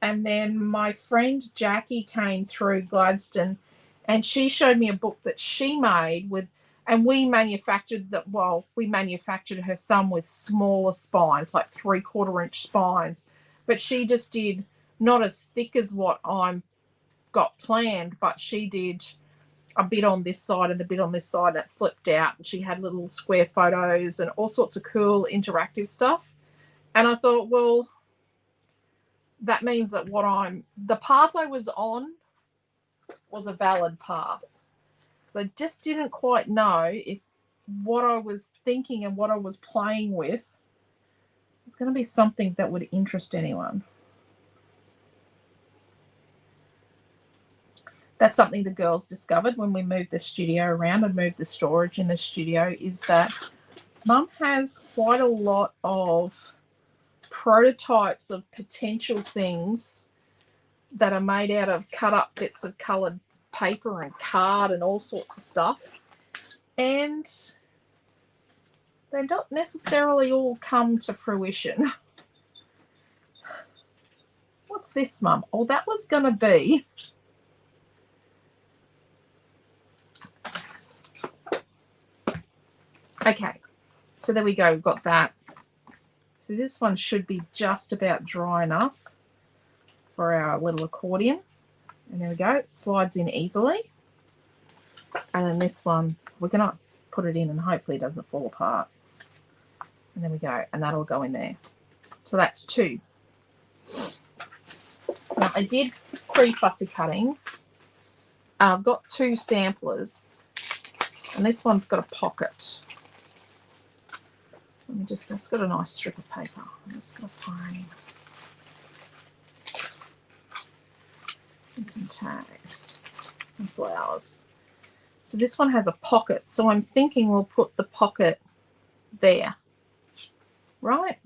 And then my friend Jackie came through Gladstone, and she showed me a book that she made with, and we manufactured her some with smaller spines, like 3/4 inch spines. But she just did not as thick as what I'm got planned, but she did a bit on this side and a bit on this side that flipped out. And she had little square photos and all sorts of cool interactive stuff. And I thought, well, that means that the path I was on was a valid path. So I just didn't quite know if what I was thinking and what I was playing with was going to be something that would interest anyone. That's something the girls discovered when we moved the studio around and moved the storage in the studio, is that Mum has quite a lot of prototypes of potential things that are made out of cut up bits of coloured paper and card and all sorts of stuff, and they don't necessarily all come to fruition. What's this, Mum? Oh, that was going to be okay. So there we go, we've got that. So this one should be just about dry enough for our little accordion. And there we go, it slides in easily. And then this one, we're going to put it in and hopefully it doesn't fall apart. And there we go, and that'll go in there. So that's 2. Now I did pre-fussy cutting. I've got 2 samplers, and this one's got a pocket. Let me just, it's got a nice strip of paper. I'm just going to find and some tags and flowers. So this one has a pocket, so I'm thinking we'll put the pocket there, right?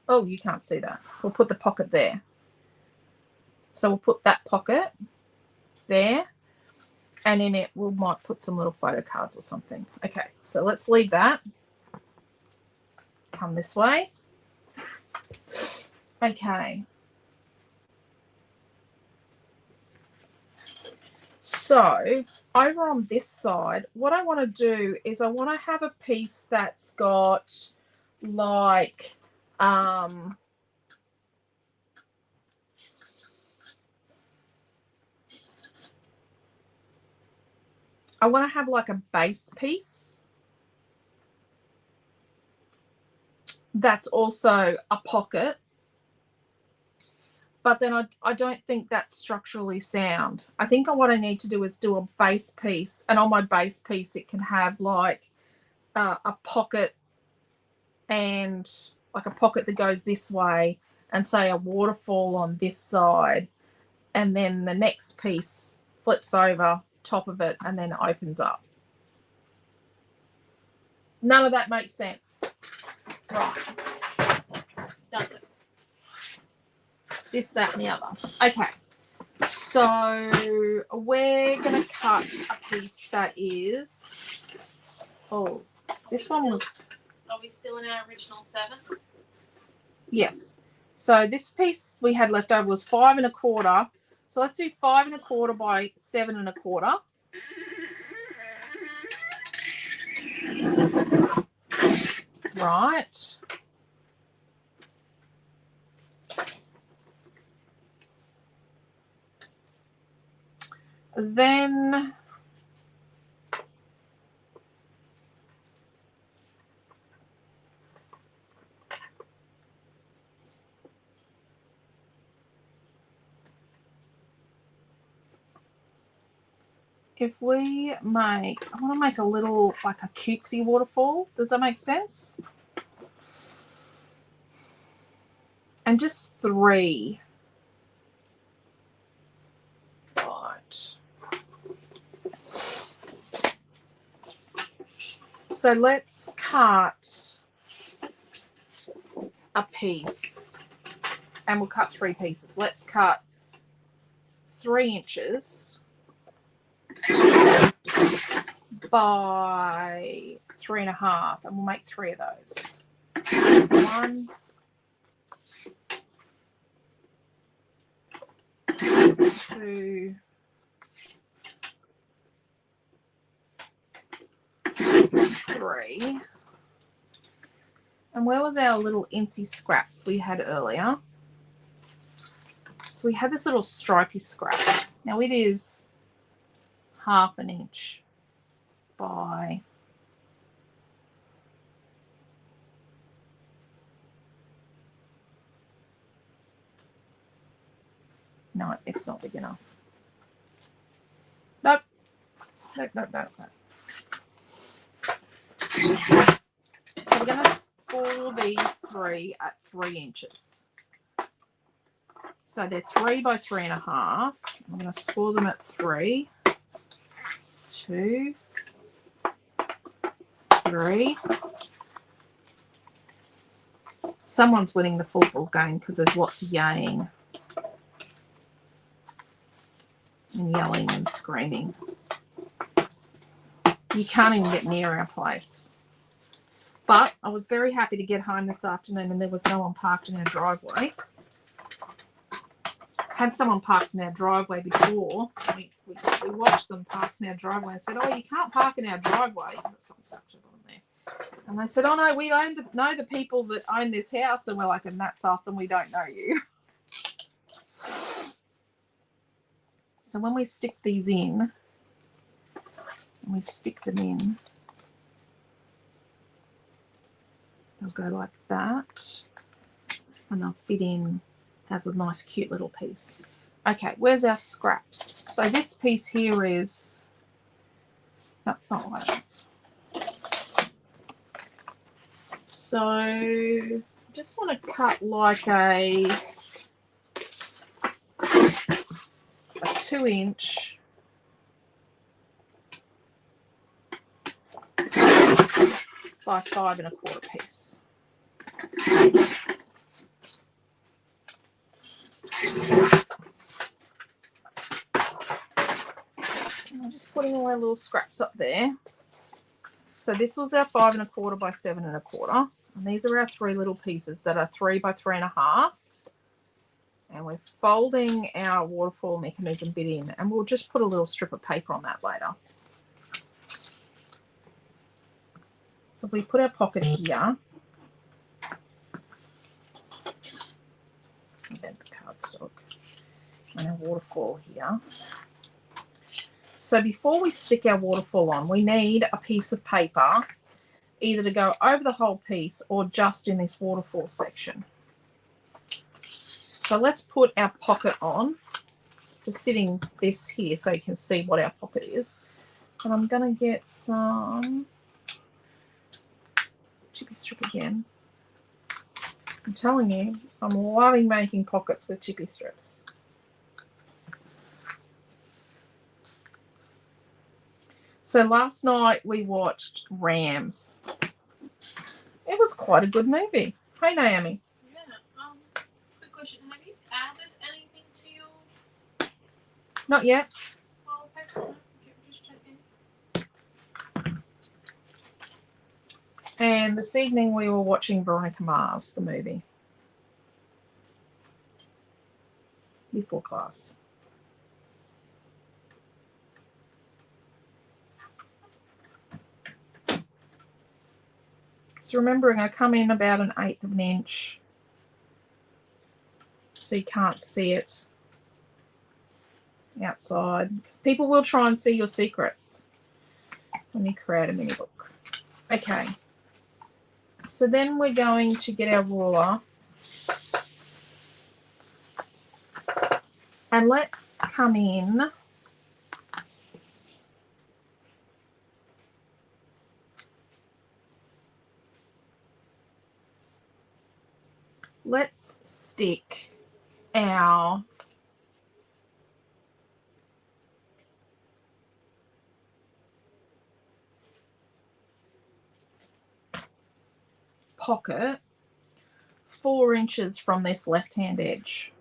Oh, you can't see that. We'll put the pocket there. So we'll put that pocket there, and in it we might put some little photo cards or something. Okay, so let's leave that. Come this way. Okay. So over on this side, what I want to do is I want to have a piece that's got like I want to have like a base piece that's also a pocket, but then I don't think that's structurally sound. I think what I need to do is do a base piece, and on my base piece it can have like a pocket, and like a pocket that goes this way, and say a waterfall on this side, and then the next piece flips over top of it and then it opens up. None of that makes sense. Right. Does it? This, that, and the other. Okay. So we're going to cut a piece that is... Oh, this one was... Are we still in our original 7? Yes. So this piece we had left over was 5 1/4. So let's do 5 1/4 by 7 1/4. Right. Then if we make, I want to make a little, like a cutesy waterfall. Does that make sense? And just 3. Right. So let's cut a piece. And we'll cut 3 pieces. Let's cut 3 inches by 3.5, and we'll make 3 of those. 1, 2, 3. And where was our little incy scraps we had earlier? So we had this little stripy scrap. Now it is 1/2 inch by 9. It's not big enough. Nope. Nope. So we're going to score these 3 at 3 inches. So they're 3 by 3.5. I'm going to score them at 3, 2, 3. Someone's winning the football game because there's lots of yaying and yelling and screaming. You can't even get near our place. But I was very happy to get home this afternoon and there was no one parked in our driveway. Had someone parked in our driveway before. We watched them park in our driveway and said, oh, you can't park in our driveway. That's unacceptable on there. And they said, oh, no, we know the people that own this house. And we're like, and that's us and we don't know you. So when we stick these in, and we stick them in, they'll go like that. And they'll fit in as a nice cute little piece. Okay, where's our scraps? So this piece here is, that's not right. So I just want to cut like a 2-inch by 5.25 piece. I'm just putting all our little scraps up there. So this was our 5.25 by 7.25, and these are our 3 little pieces that are 3 by 3.5. And we're folding our waterfall mechanism bit in, and we'll just put a little strip of paper on that later. So we put our pocket here. And then the cardstock and our waterfall here. So before we stick our waterfall on, we need a piece of paper either to go over the whole piece or just in this waterfall section. So let's put our pocket on, just sitting this here so you can see what our pocket is. And I'm going to get some chippy strip again. I'm telling you, I'm loving making pockets with chippy strips. So last night we watched Rams. It was quite a good movie. Hey, Naomi. Yeah. Quick question. Have you added anything to your Not yet. paper? Okay, just checking. And this evening we were watching Veronica Mars, the movie, before class. So remembering I come in about 1/8 of an inch so you can't see it outside, because people will try and see your secrets when you create a mini book. Okay. So then we're going to get our ruler and let's come in let's stick our pocket 4 inches from this left-hand edge.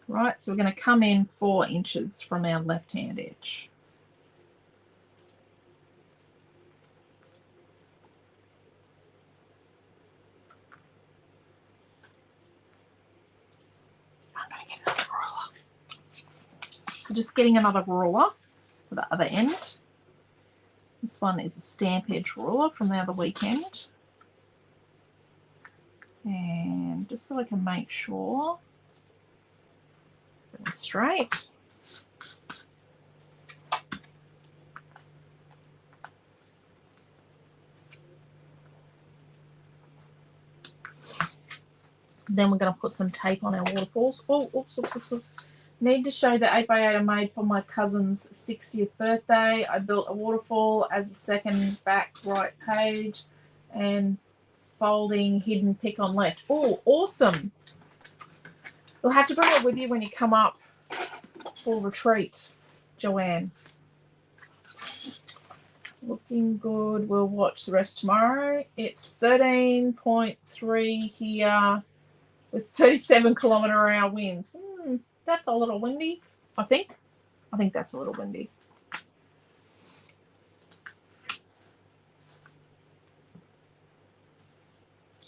Right, so we're going to come in 4 inches from our left-hand edge. I'm going to get another ruler. So just getting another ruler for the other end. This one is a stamp edge ruler from the other weekend. And just so I can make sure that it's straight. Then we're going to put some tape on our waterfalls. Oh, oops. Need to show the 8x8 I made for my cousin's 60th birthday. I built a waterfall as a second back right page and folding hidden pick on left. Oh, awesome. You'll have to bring it with you when you come up for retreat, Joanne. Looking good. We'll watch the rest tomorrow. It's 13.3 here with 37 km/h winds. That's a little windy, I think. I think that's a little windy.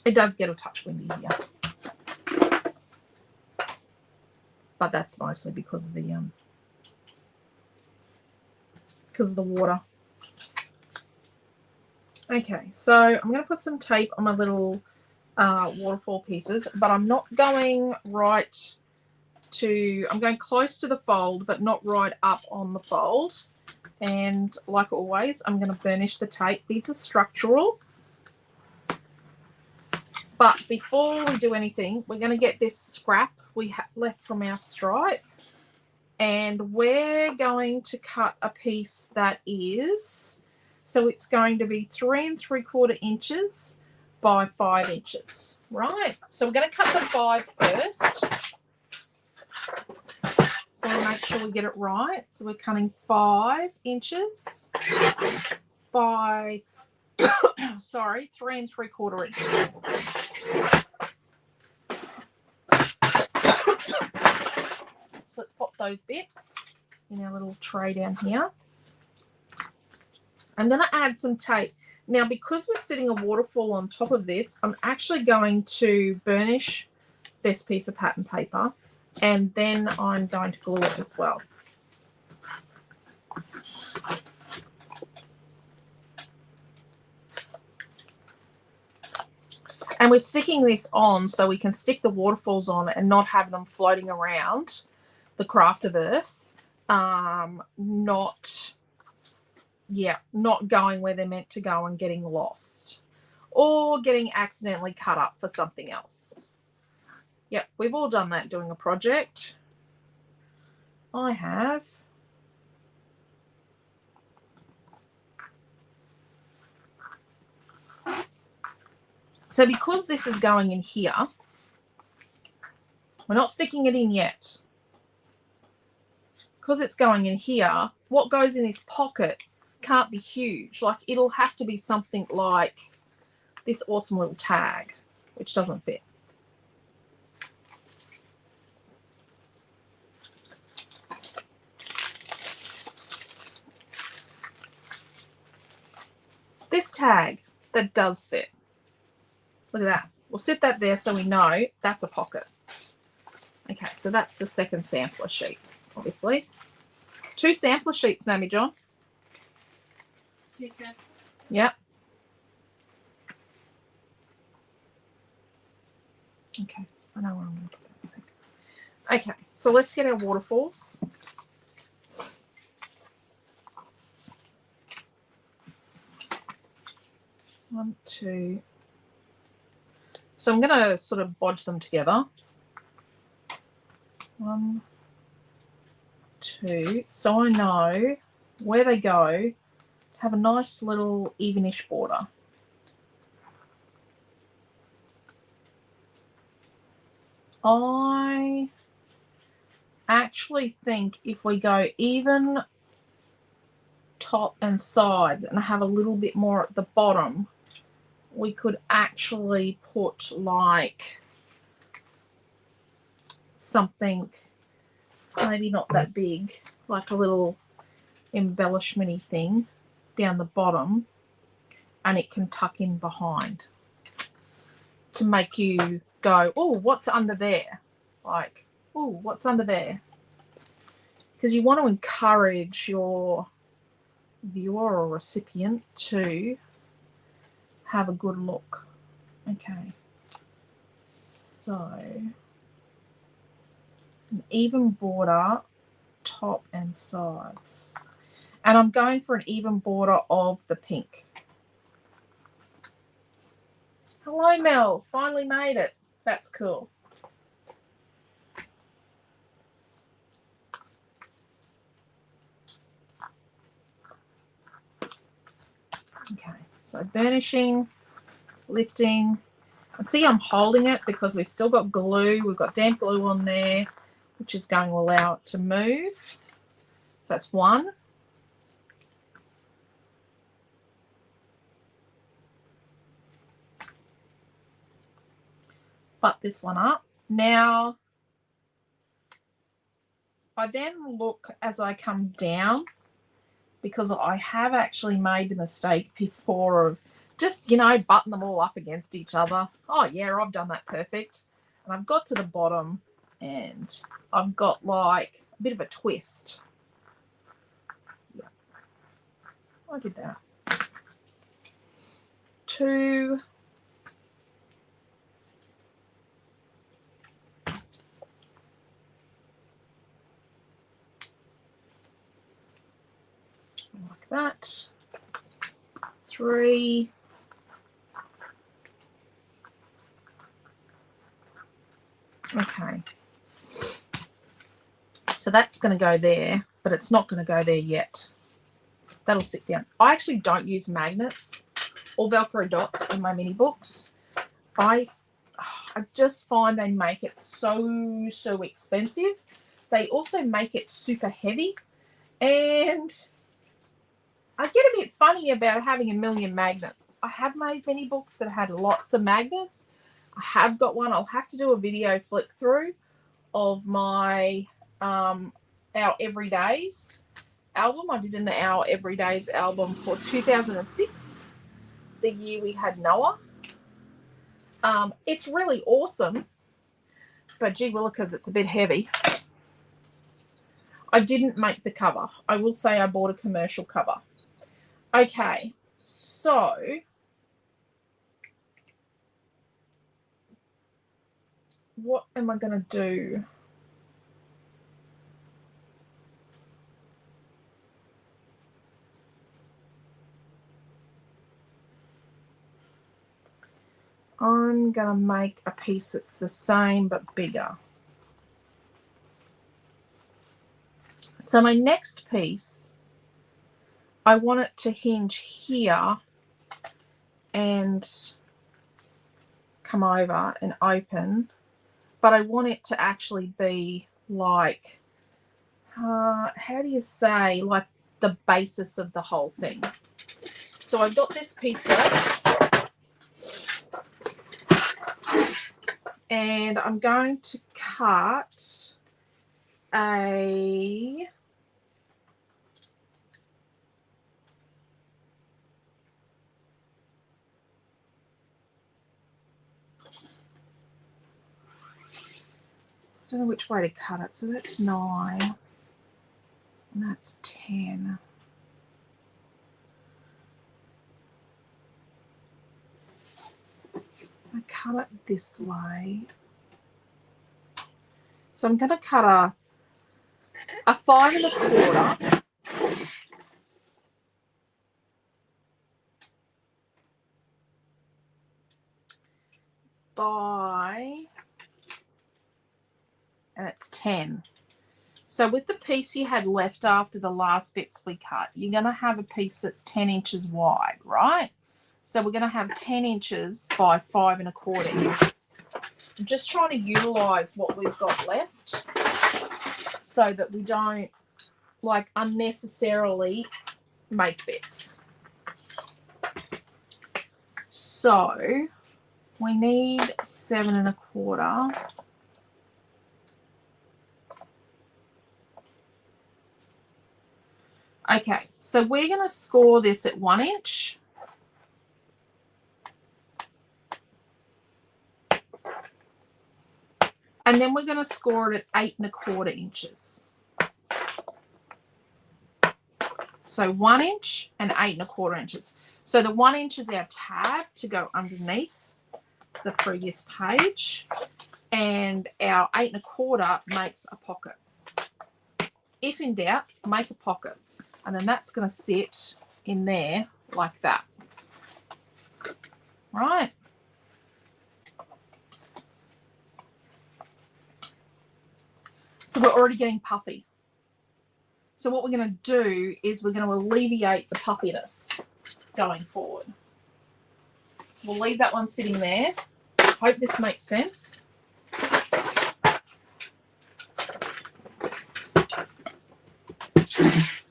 It does get a touch windy here. But that's mostly because of the water. Okay, so I'm going to put some tape on my little waterfall pieces, but I'm not going right to, I'm going close to the fold, but not right up on the fold. And like always, I'm going to burnish the tape. These are structural. But before we do anything, we're going to get this scrap we have left from our stripe. And we're going to cut a piece that is, so it's going to be 3 3/4 inches by 5 inches. Right, so we're going to cut the 5 first. So we'll make sure we get it right. So we're cutting 5 inches by, sorry, 3 3/4 inches. So let's pop those bits in our little tray down here. I'm going to add some tape. Now, because we're sitting a waterfall on top of this, I'm actually going to burnish this piece of pattern paper, and then I'm going to glue it as well. And we're sticking this on so we can stick the waterfalls on and not have them floating around the Craftiverse, not going where they're meant to go and getting lost or getting accidentally cut up for something else. Yep, we've all done that doing a project. I have. So because this is going in here, we're not sticking it in yet. Because it's going in here, what goes in this pocket can't be huge. Like, it'll have to be something like this awesome little tag, which doesn't fit. This tag, that does fit. Look at that. We'll sit that there so we know that's a pocket. Okay, so that's the second sampler sheet, obviously. 2 sampler sheets, Naomi John. 2 samples? Yep. Okay, I know where I'm going to put that, I think. Okay, so let's get our waterfalls. One, two. So I'm going to sort of bodge them together. 1, 2. So I know where they go to have a nice little evenish border. I actually think if we go even top and sides and have a little bit more at the bottom, we could actually put like something maybe not that big, like a little embellishment-y thing down the bottom, and it can tuck in behind to make you go, oh, what's under there? Like, oh, what's under there? Because you want to encourage your viewer or recipient to have a good look. Okay, so an even border top and sides, and I'm going for an even border of the pink. Hello, Mel, finally made it. That's cool. Okay, so burnishing, lifting, and see I'm holding it because we've still got glue. We've got damp glue on there, which is going to allow it to move. So that's one. Butt this one up. Now, I then look as I come down, because I have actually made the mistake before of just, you know, button them all up against each other. Oh, yeah, I've done that perfect. And I've got to the bottom and I've got like a bit of a twist. Yeah. I did that. Two. Like that. Three. Okay. So that's going to go there, but it's not going to go there yet. That'll sit down. I actually don't use magnets or Velcro dots in my mini books. I just find they make it so expensive. They also make it super heavy, and I get a bit funny about having a million magnets. I have made mini books that had lots of magnets. I have got one. I'll have to do a video flip through of my our Everydays album. I did an Our Everydays album for 2006, the year we had Noah. It's really awesome, but gee willikers, it's a bit heavy. I didn't make the cover. I will say I bought a commercial cover. Okay, so what am I going to do? I'm going to make a piece that's the same but bigger. So my next piece, I want it to hinge here and come over and open, but I want it to actually be like, how do you say, like the basis of the whole thing. So I've got this piece left, and I'm going to cut a I don't know which way to cut it. So that's 9 and that's 10. I cut it this way. So I'm going to cut a 5 1/4 by, and it's 10. So with the piece you had left after the last bits we cut, you're going to have a piece that's 10 inches wide, right? So we're going to have 10 inches by 5 1/4 inches. just trying to utilize what we've got left so that we don't like unnecessarily make bits. So we need 7 1/4. Okay, so we're going to score this at 1 inch. And then we're going to score it at 8 1/4 inches. So 1 inch and 8 1/4 inches. So the 1 inch is our tab to go underneath the previous page. And our 8 1/4 makes a pocket. If in doubt, make a pocket. And then that's going to sit in there like that. Right. So we're already getting puffy. So what we're going to do is we're going to alleviate the puffiness going forward. So we'll leave that one sitting there. Hope this makes sense.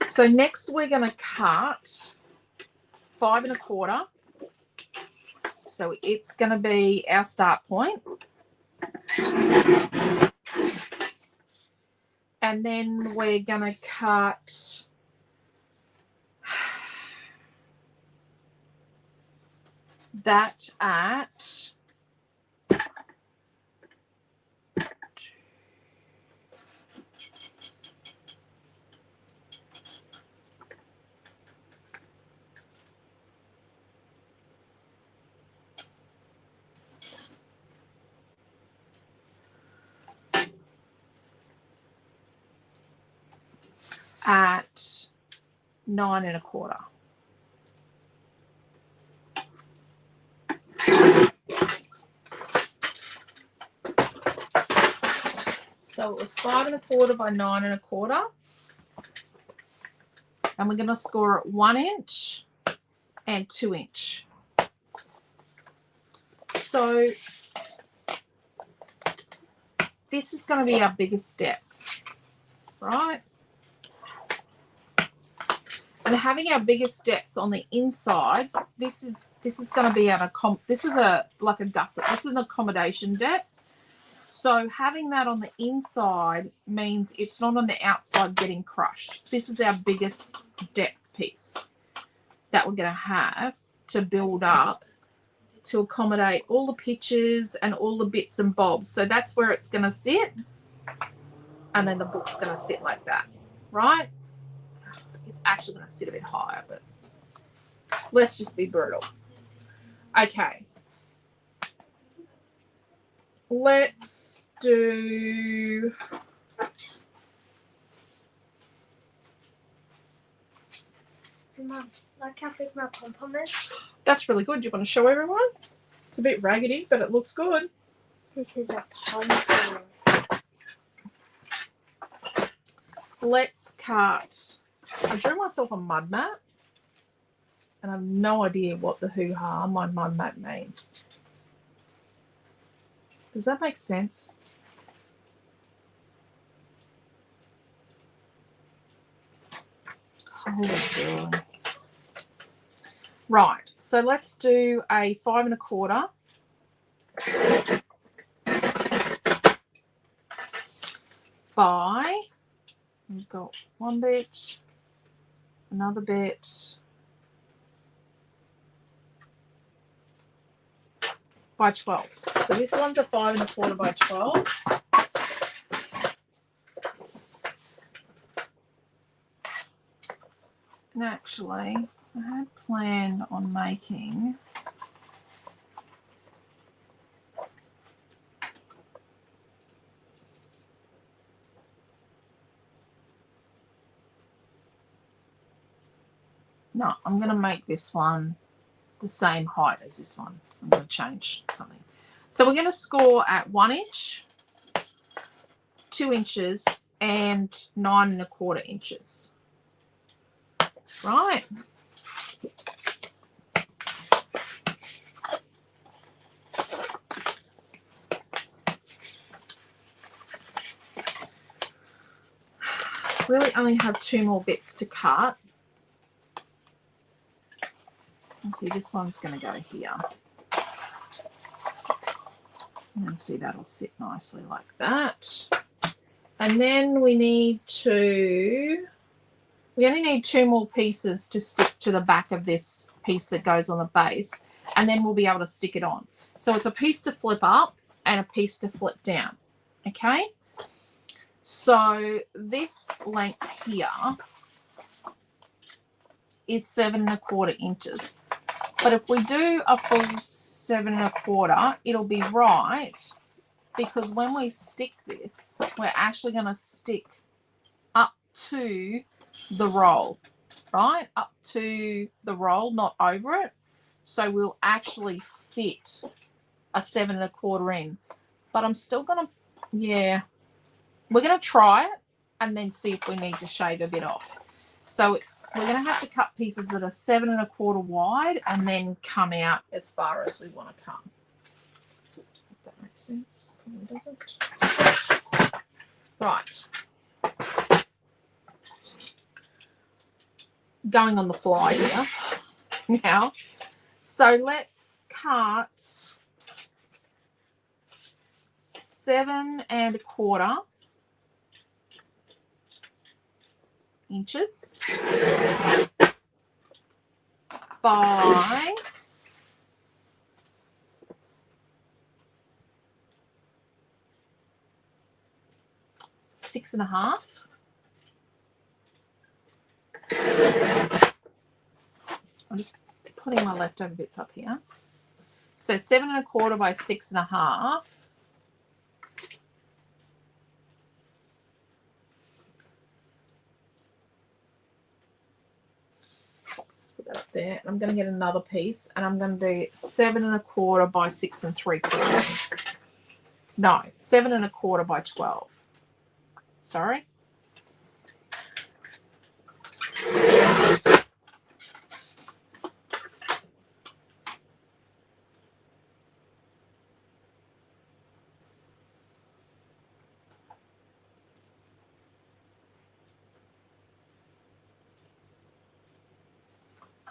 So next we're going to cut 5 1/4. So it's going to be our start point. And then we're going to cut that at at 9 1/4. So it was 5 1/4 by 9 1/4. And we're going to score at 1 inch and 2 inch. So this is going to be our biggest step, right? And having our biggest depth on the inside, this is going to be this is like a gusset. This is an accommodation depth. So having that on the inside means it's not on the outside getting crushed. This is our biggest depth piece that we're going to have to build up to accommodate all the pictures and all the bits and bobs. So that's where it's going to sit. And then the book's going to sit like that, right? It's actually going to sit a bit higher, but let's just be brutal. Okay. Let's do... Mum, look how big my pom-pom is. That's really good. Do you want to show everyone? It's a bit raggedy, but it looks good. This is a pom-pom. Let's cut... I drew myself a mud mat, and I have no idea what the hoo-ha my mud mat means. Does that make sense? Holy girl. Right, so let's do a 5 1/4 by, we've got one bit, another bit, by 12. So this one's a 5 1/4 by 12. And actually, I had planned on making no, I'm going to make this one the same height as this one. I'm going to change something. So we're going to score at 1 inch, 2 inches, and 9 1/4 inches. Right. really only have 2 more bits to cut. And see, this one's going to go here. And see, that'll sit nicely like that. And then we only need 2 more pieces to stick to the back of this piece that goes on the base, and then we'll be able to stick it on. So it's a piece to flip up and a piece to flip down. Okay, so this length here is 7 1/4 inches, but if we do a full 7 1/4, it'll be right, because when we stick this, we're actually going to stick up to the roll, right? Up to the roll, not over it. So we'll actually fit a 7 1/4 in. But I'm still going to, yeah, we're going to try it and then see if we need to shave a bit off. So we're going to have to cut pieces that are 7 1/4 wide and then come out as far as we want to come. If that makes sense. Probably doesn't. Right. Going on the fly here now. So let's cut 7 1/4 inches by 6 1/2. I'm just putting my leftover bits up here. So 7 1/4 by 6 1/2. Let's put that up there. I'm going to get another piece, and I'm going to do 7 1/4 by 6 3/4. No, 7 1/4 by 12. Sorry.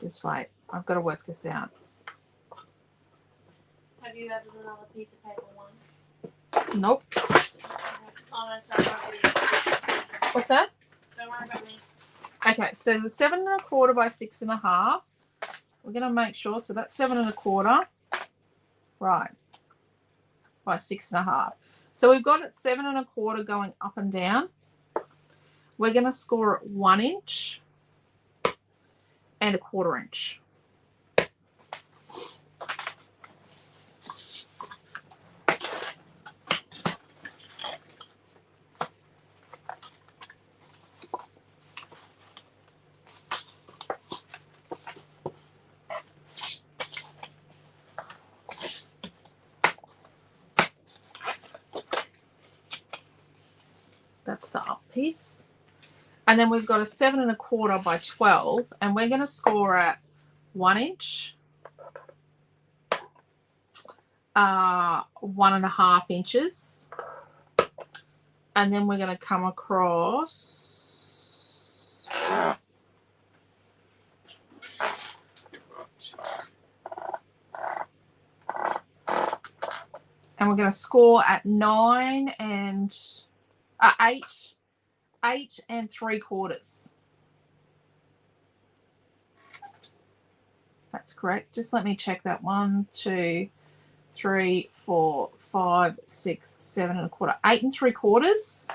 Just wait. I've got to work this out. Have you added another piece of paper one? Nope. Oh no, sorry. What's that? Don't worry about me. Okay, so the 7 1/4 by 6 1/2. We're going to make sure, so that's 7 1/4, right, by 6 1/2. So we've got it 7 1/4 going up and down. We're going to score it 1 inch and 1/4 inch. That's the up piece. And then we've got a 7 1/4 by 12, and we're going to score at 1 inch, 1 1/2 inches, and then we're going to come across and we're going to score at 9 and 8 3/4. That's correct. Just let me check that. 1 2 3 4 5 6 7 1/4. 8 3/4.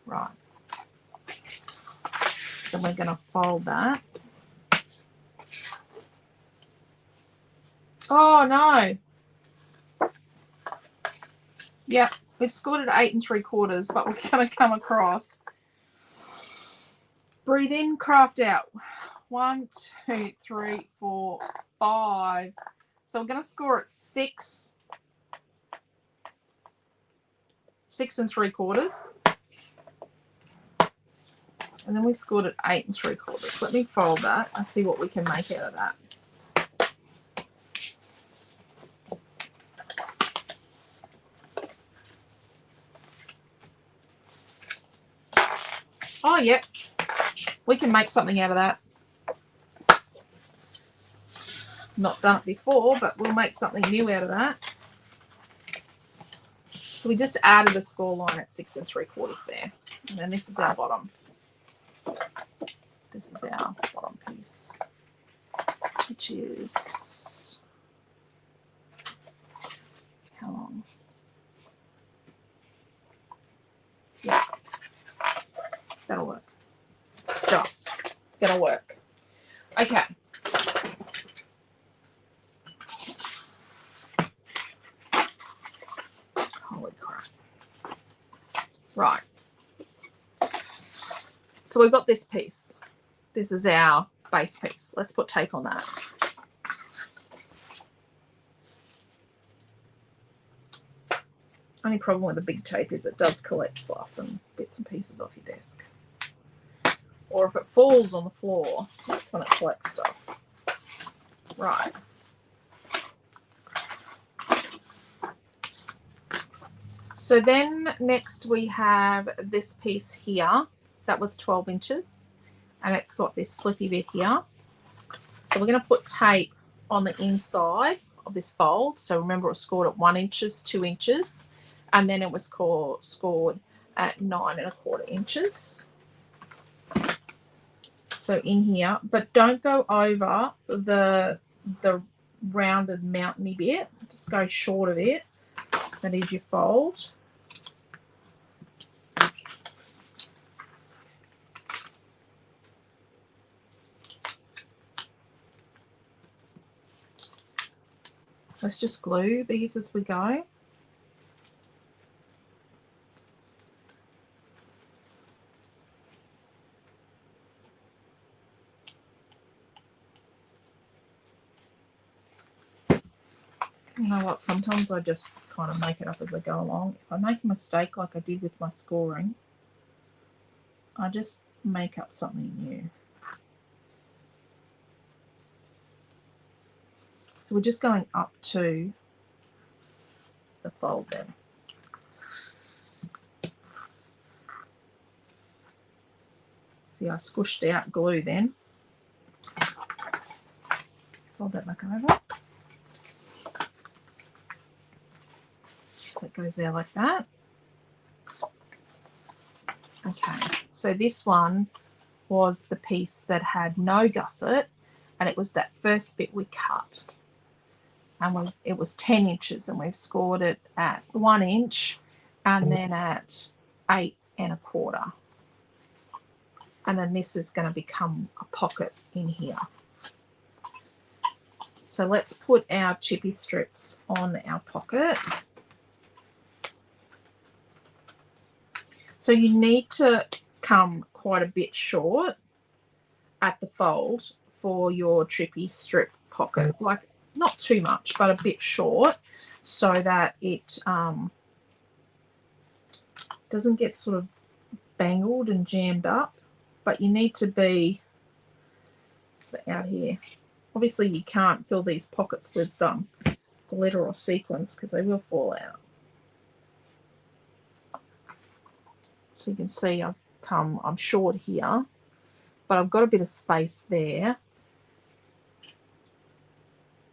Right. Then we're going to fold that. Oh no. Yep, we've scored at 8 3/4, but we're going to come across. Breathe in, craft out. 1 2 3 4 5. So we're going to score at 6 3/4. And then we scored at 8 3/4. Let me fold that and see what we can make out of that. Oh, yep. We can make something out of that. Not done it before, but we'll make something new out of that. So we just added a score line at 6 3/4 there. And then this is our bottom. This is our bottom piece, which is how long? Yeah, that'll work. Just gonna work. Okay. Holy crap. Right. So we've got this piece. This is our base piece. Let's put tape on that. Only problem with the big tape is it does collect fluff and bits and pieces off your desk. Or if it falls on the floor, that's when it collects stuff. Right. So then next we have this piece here. That was 12 inches. And it's got this flippy bit here. So we're going to put tape on the inside of this fold. So remember, it was scored at 1 inch, 2 inches. And then it was scored at 9 1/4 inches. So in here, but don't go over the rounded mountainy bit. Just go short of it. That is your fold. Let's just glue these as we go. You know what? Sometimes I just kind of make it up as I go along. If I make a mistake like I did with my scoring, I just make up something new. So we're just going up to the fold then. See, I squished out glue then. Fold that back over. So it goes there like that. Okay, so this one was the piece that had no gusset, and it was that first bit we cut. And it was 10 inches, and we've scored it at 1 inch and then at 8 1/4. And then this is going to become a pocket in here. So let's put our chippy strips on our pocket. So you need to come quite a bit short at the fold for your chippy strip pocket. Like, not too much, but a bit short, so that it doesn't get sort of bangled and jammed up. But you need to be out here. Obviously, you can't fill these pockets with glitter or sequins because they will fall out. So you can see I'm short here, but I've got a bit of space there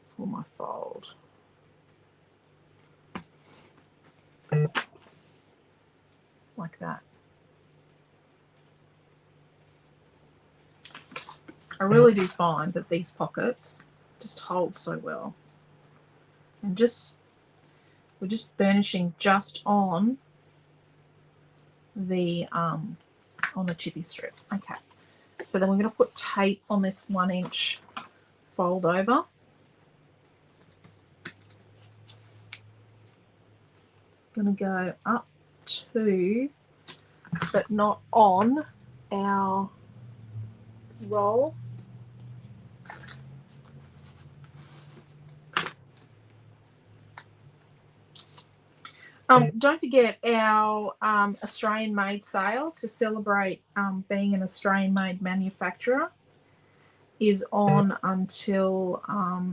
for my fold. Like that. I really do find that these pockets just hold so well. And we're just burnishing just on the chippy strip. Okay. So then we're going to put tape on this 1 inch fold over. Going to go up to, but not on, our roll. Don't forget our Australian made sale to celebrate being an Australian made manufacturer is on until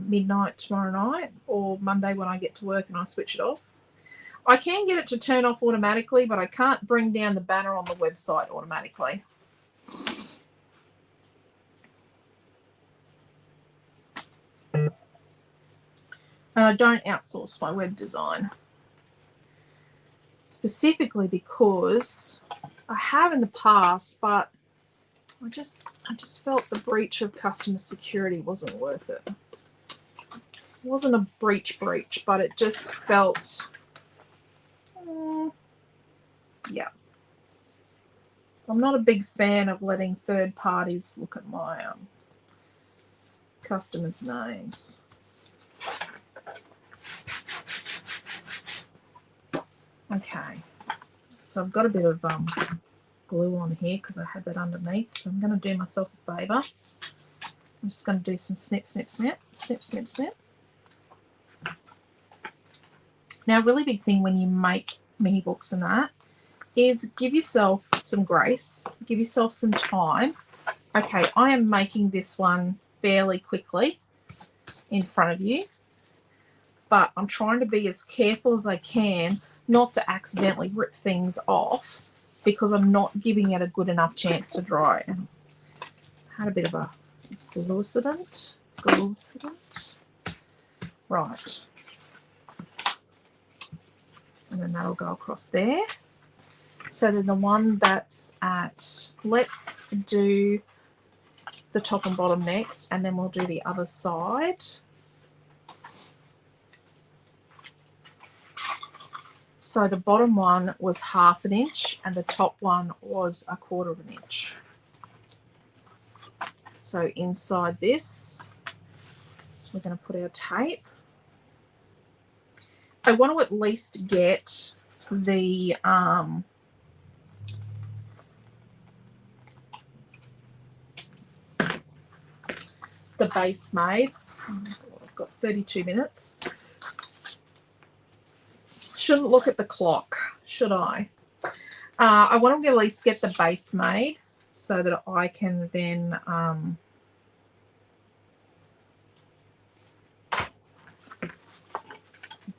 midnight tomorrow night, or Monday when I get to work and I switch it off. I can get it to turn off automatically, but I can't bring down the banner on the website automatically. And I don't outsource my web design. Specifically because I have in the past, but I just felt the breach of customer security wasn't worth it. It wasn't a breach, but it just felt, yeah. I'm not a big fan of letting third parties look at my customers' names. Okay, so I've got a bit of glue on here because I had that underneath. So I'm going to do myself a favour. I'm just going to do some snip, snip, snip, snip, snip, snip. Now, a really big thing when you make mini books and that is give yourself some grace, give yourself some time. Okay, I am making this one fairly quickly in front of you, but I'm trying to be as careful as I can not to accidentally rip things off because I'm not giving it a good enough chance to dry. And I had a bit of a glue incident. Right. And then that'll go across there. So then the one that's at, let's do the top and bottom next, and then we'll do the other side. So the bottom one was 1/2 inch and the top one was 1/4 inch. So inside this, we're going to put our tape. I want to at least get the base made. I've got 32 minutes. Shouldn't look at the clock, should I? I want to at least get the base made so that I can then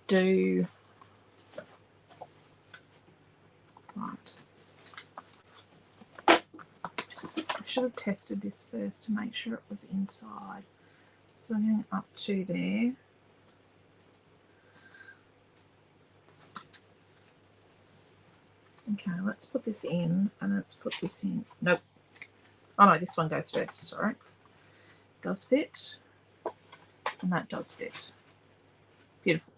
do right. I should have tested this first to make sure it was inside. So I'm going up to there. Okay, let's put this in and let's put this in. Nope. Oh no, this one goes first, sorry. Does fit. And that does fit. Beautiful.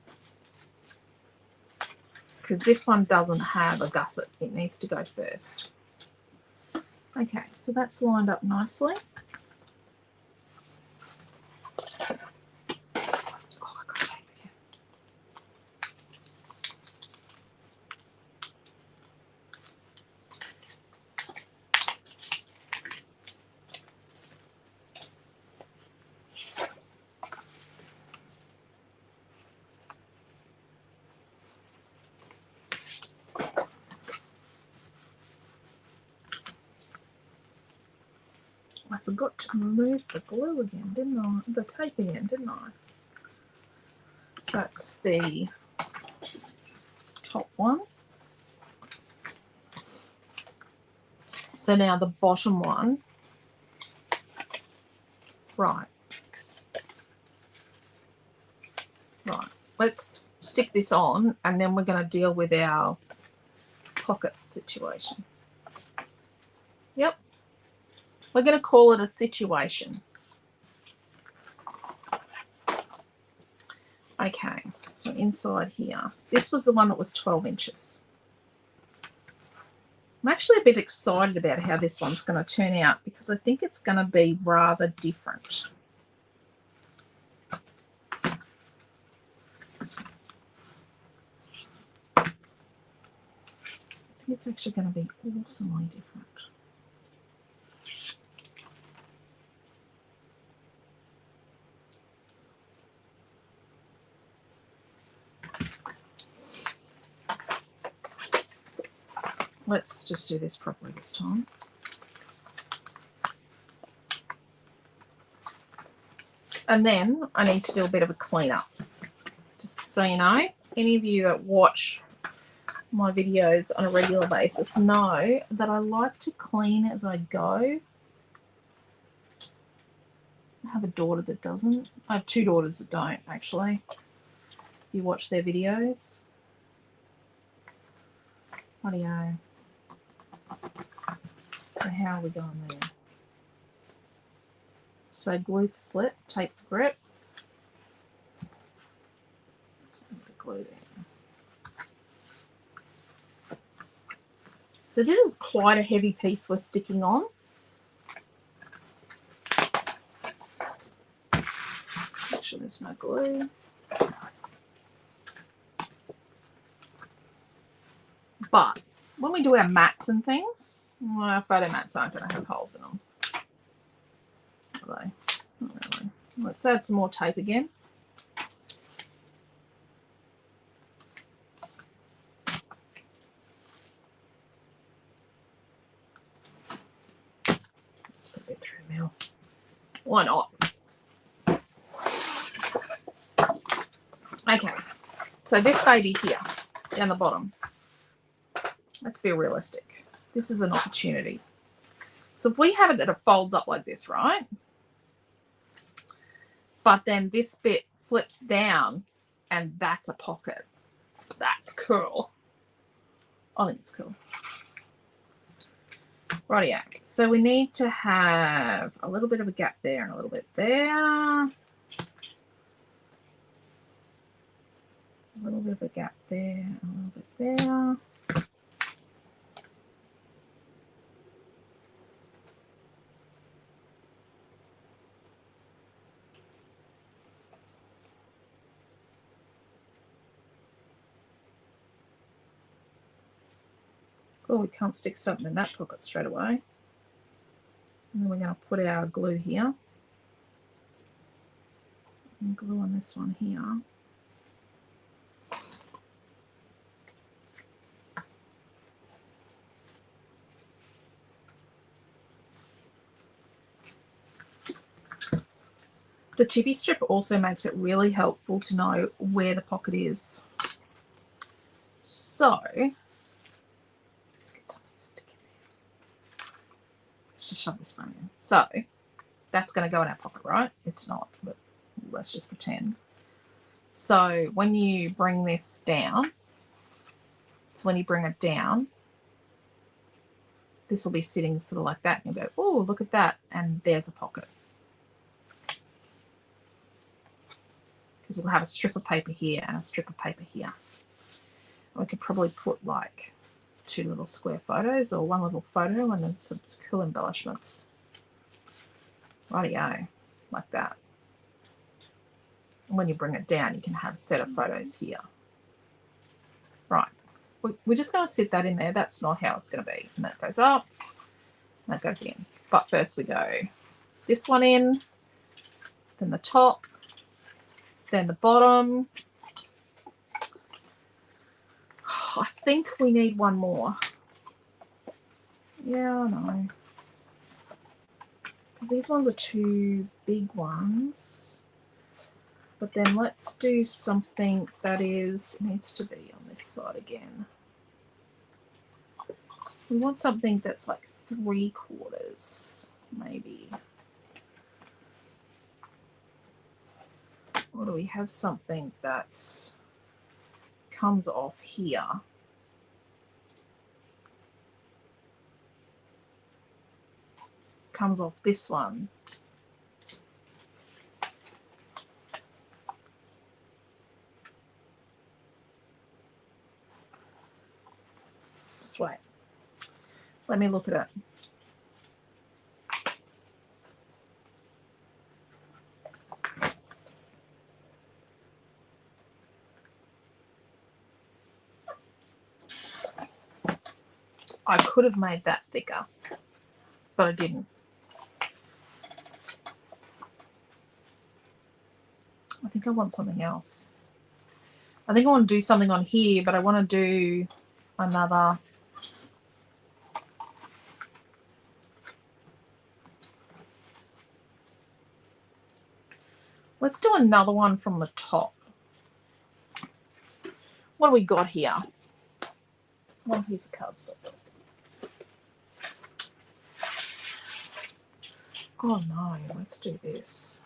Because this one doesn't have a gusset. It needs to go first. Okay, so that's lined up nicely. Oh, I got tape again. I forgot to remove the glue again, didn't I? The tape again, didn't I? So that's the top one. So now the bottom one. Right. Right. Let's stick this on and then we're going to deal with our pocket situation. Yep. We're going to call it a situation. Okay, so inside here, this was the one that was 12 inches. I'm actually a bit excited about how this one's going to turn out because I think it's going to be rather different. I think it's actually going to be awesomely different. Let's just do this properly this time. And then I need to do a bit of a cleanup. Just so you know, any of you that watch my videos on a regular basis know that I like to clean as I go. I have a daughter that doesn't. I have 2 daughters that don't, actually. You watch their videos. Rightio. So how are we going there? So glue for slip, tape for grip. Glue there. So this is quite a heavy piece we're sticking on. Make sure there's no glue. But when we do our mats and things, well, our photo mats aren't going to have holes in them. Are they? Not really. Let's add some more tape again. Let's put a bit through the middle. Why not? Okay, so this baby here, down the bottom, let's be realistic. This is an opportunity. So if we have it that it folds up like this, right? But then this bit flips down and that's a pocket. That's cool. I think it's cool. Rightio. So we need to have a little bit of a gap there and a little bit there. A little bit of a gap there, a little bit there. Oh, we can't stick something in that pocket straight away. And then we're going to put our glue here. And glue on this one here. The chippy strip also makes it really helpful to know where the pocket is. So, let's get something to stick in there. Let's just shove this one in. So, that's going to go in our pocket, right? It's not, but let's just pretend. So, when you bring this down, when you bring it down, this will be sitting sort of like that. And you'll go, oh, look at that. And there's a pocket. We'll have a strip of paper here and a strip of paper here. We could probably put like 2 little square photos or 1 little photo and then some cool embellishments. Rightio, like that. And when you bring it down, you can have a set of photos here. Right, we're just going to sit that in there. That's not how it's going to be. And that goes up, and that goes in. But first we go this one in, then the top, then the bottom. I think we need 1 more. Yeah, I know. Because these ones are 2 big ones. But then let's do something that needs to be on this side again. We want something that's like 3/4, maybe. Or do we have something that's comes off here? Comes off this one. Just wait. Let me look at it. I could have made that thicker, but I didn't. I think I want something else. I think I want to do something on here, but I want to do another. Let's do another one from the top. What do we got here? One piece of cardstock. Oh no, let's do this.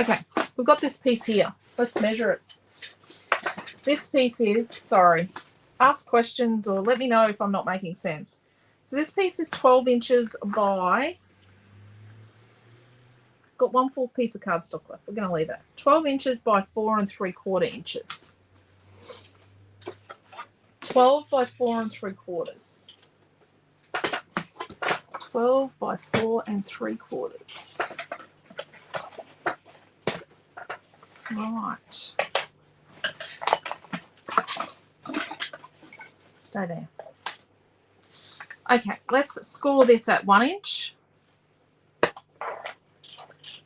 Okay, we've got this piece here. Let's measure it. This piece is, sorry, ask questions or let me know if I'm not making sense. So this piece is 12 inches by, got 1/4 piece of cardstock left. We're going to leave that. 12 inches by 4 3/4 inches. 12 by 4 3/4. 12 by 4 3/4. Right. Stay there. Okay, let's score this at 1 inch.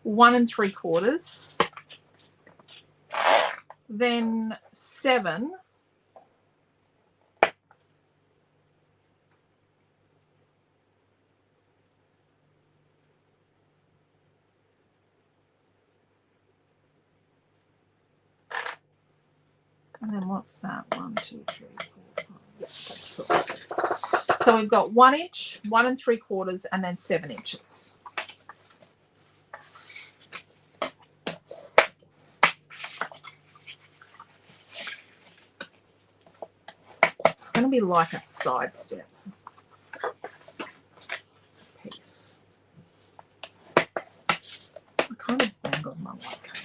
1 3/4. Then 7. And then what's that? 1, 2, 3, 4, 5. Yeah, that's cool. So we've got 1 inch, 1 3/4, and then 7 inches. It's going to be like a side step piece. I kind of bangled my white card.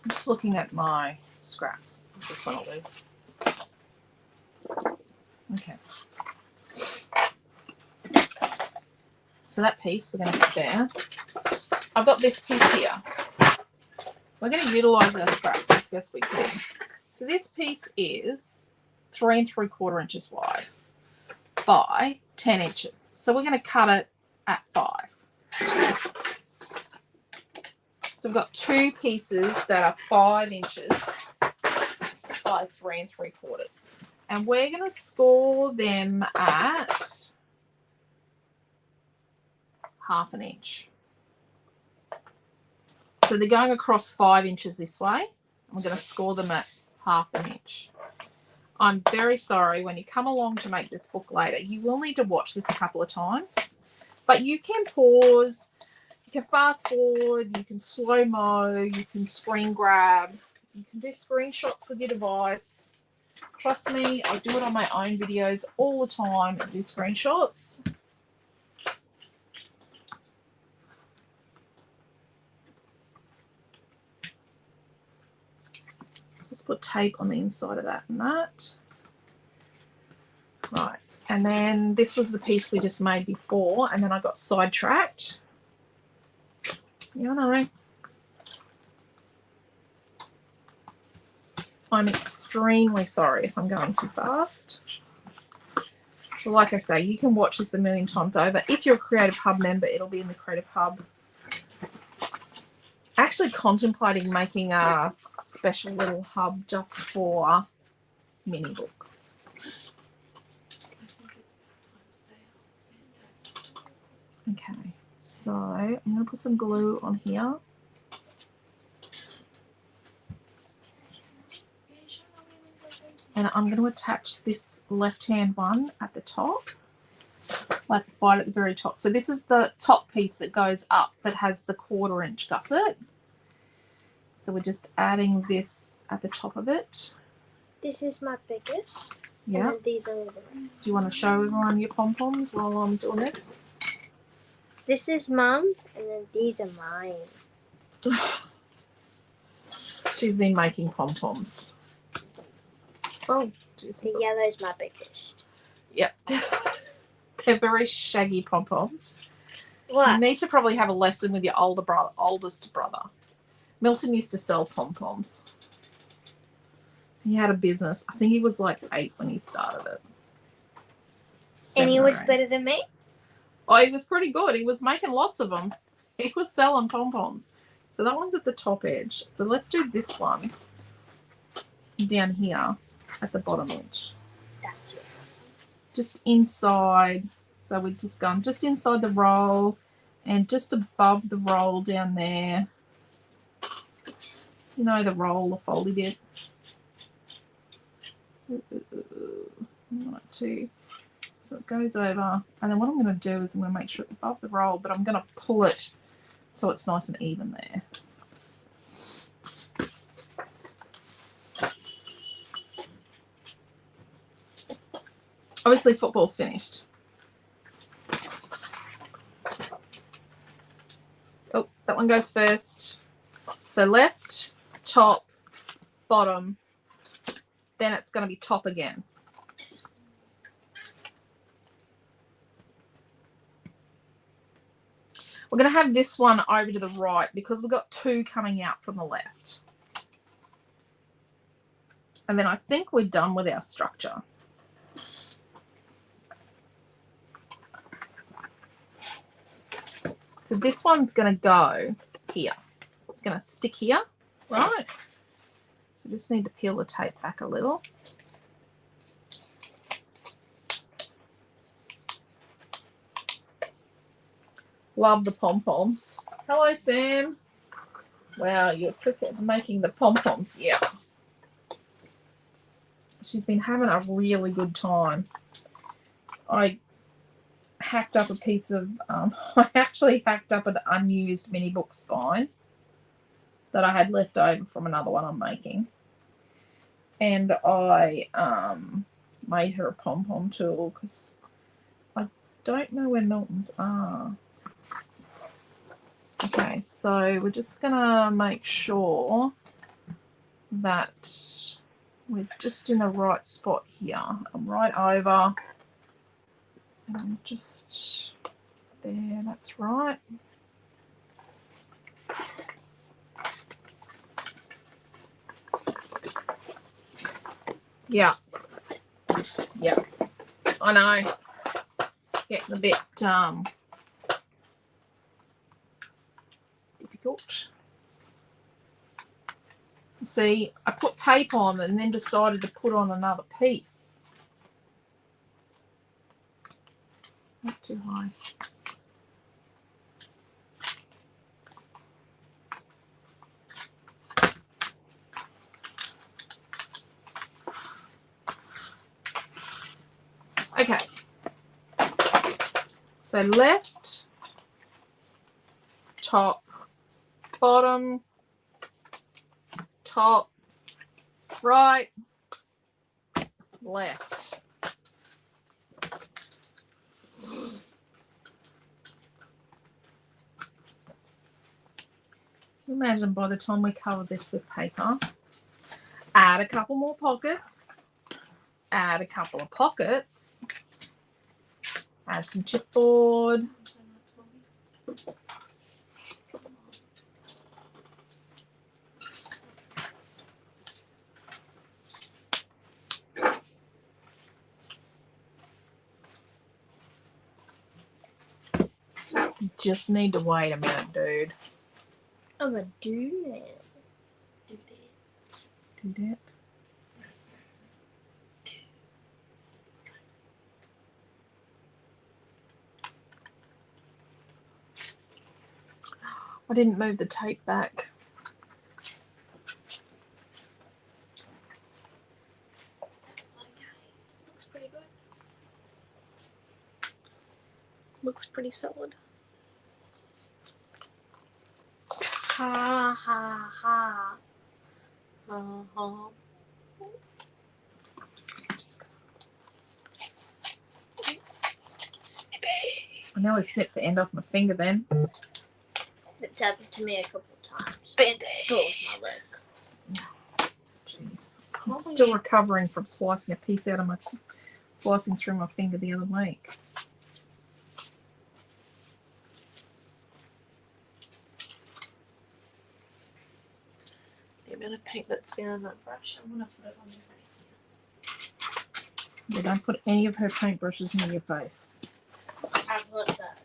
I'm just looking at my scraps. This one will do. Okay. So that piece we're going to put there. I've got this piece here. We're going to utilise our scraps as best we can. So this piece is 3 3/4 inches wide by 10 inches. So we're going to cut it at 5. So we've got 2 pieces that are 5 inches by 3 3/4. And we're going to score them at 1/2 inch. So they're going across 5 inches this way. I'm going to score them at 1/2 inch. I'm very sorry, when you come along to make this book later, you will need to watch this a couple of times. But you can pause, you can fast forward, you can slow-mo, you can screen grab, you can do screenshots with your device. Trust me, I do it on my own videos all the time and do screenshots. Let's just put tape on the inside of that and that. Right, and then this was the piece we just made before, and then I got sidetracked. You know, I'm extremely sorry if I'm going too fast. So like I say, you can watch this a million times over. If you're a Creative Hub member, it'll be in the Creative Hub. Actually contemplating making a special little hub just for mini books. Okay, so I'm going to put some glue on here. And I'm going to attach this left-hand one at the top, like right at the very top. So this is the top piece that goes up that has the 1/4 inch gusset. So we're just adding this at the top of it. This is my biggest. Yeah. And then these are little. Do you want to show everyone your pom-poms while I'm doing this? This is Mum's, and then these are mine. She's been making pom-poms. Oh, Jesus. The yellow's my biggest. Yep. They're very shaggy pom-poms. What? You need to probably have a lesson with your oldest brother. Milton used to sell pom-poms. He had a business. I think he was like 8 when he started it. And he was 8. better than me? Oh, he was pretty good. He was making lots of them. He was selling pom-poms. So that one's at the top edge. So let's do this one down here at the bottom edge. That's it. Just inside. So we've just gone just inside the roll and just above the roll down there. You know, the roll, the foldy bit. Like 2. So it goes over, and then what I'm going to do is I'm going to make sure it's above the roll, but I'm going to pull it so it's nice and even there. Obviously football's finished. Oh, that one goes first. So left, top, bottom, then it's going to be top again. We're going to have this one over to the right because we've got 2 coming out from the left. And then I think we're done with our structure. So this one's going to go here. It's going to stick here, right? So just need to peel the tape back a little. Love the pom-poms. Hello, Sam. Wow, you're quick at making the pom-poms. Yeah. She's been having a really good time. I hacked up a piece of, I actually hacked up an unused mini book spine that I had left over from another one I'm making. And I made her a pom-pom tool because I don't know where Milton's are. Okay, so we're just going to make sure that we're just in the right spot here. I'm right over. And I'm just there, that's right. Yeah. Yeah. I know. Getting a bit difficult. See, I put tape on and then decided to put on another piece. Not too high. Okay. So left, top, bottom, top, right, left. Imagine by the time we cover this with paper, add a couple more pockets, add a couple of pockets, add some chipboard. You just need to wait a minute, dude. I'm gonna do that. Do that. I didn't move the tape back. It's okay. Looks pretty good. Looks pretty solid. Ha ha ha. Uh-huh. Snippy. I nearly snipped the end off my finger then. It's happened to me a couple times. Band-aid. But with my leg. Jeez. I'm still recovering from slicing a piece out of my, slicing through my finger the other week. The amount of paint that's been on that brush, I'm gonna put it on your face. Yeah, don't put any of her paintbrushes near your face. I've let that.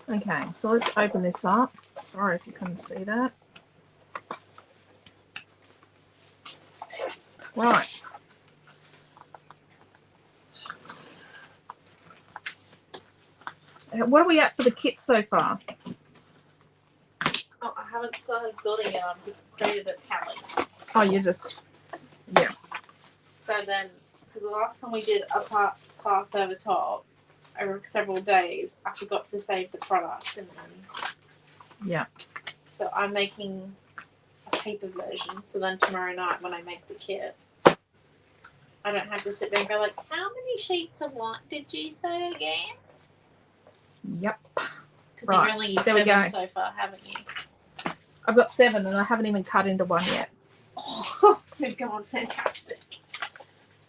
Okay, so let's open this up. Sorry if you couldn't see that. Right. What are we at for the kit so far? Oh, I haven't started building it. I've just created a tally. Oh, you just, yeah. So then, because the last time we did a class over top, over several days, I forgot to save the product, and then Yeah. so I'm making a paper version. So then tomorrow night when I make the kit, I don't have to sit there and go like, how many sheets of what did you say again? Yep. Because Right, you've only used there we 7 go. so far, haven't you? I've got 7 and I haven't even cut into one yet. Oh, you've gone fantastic.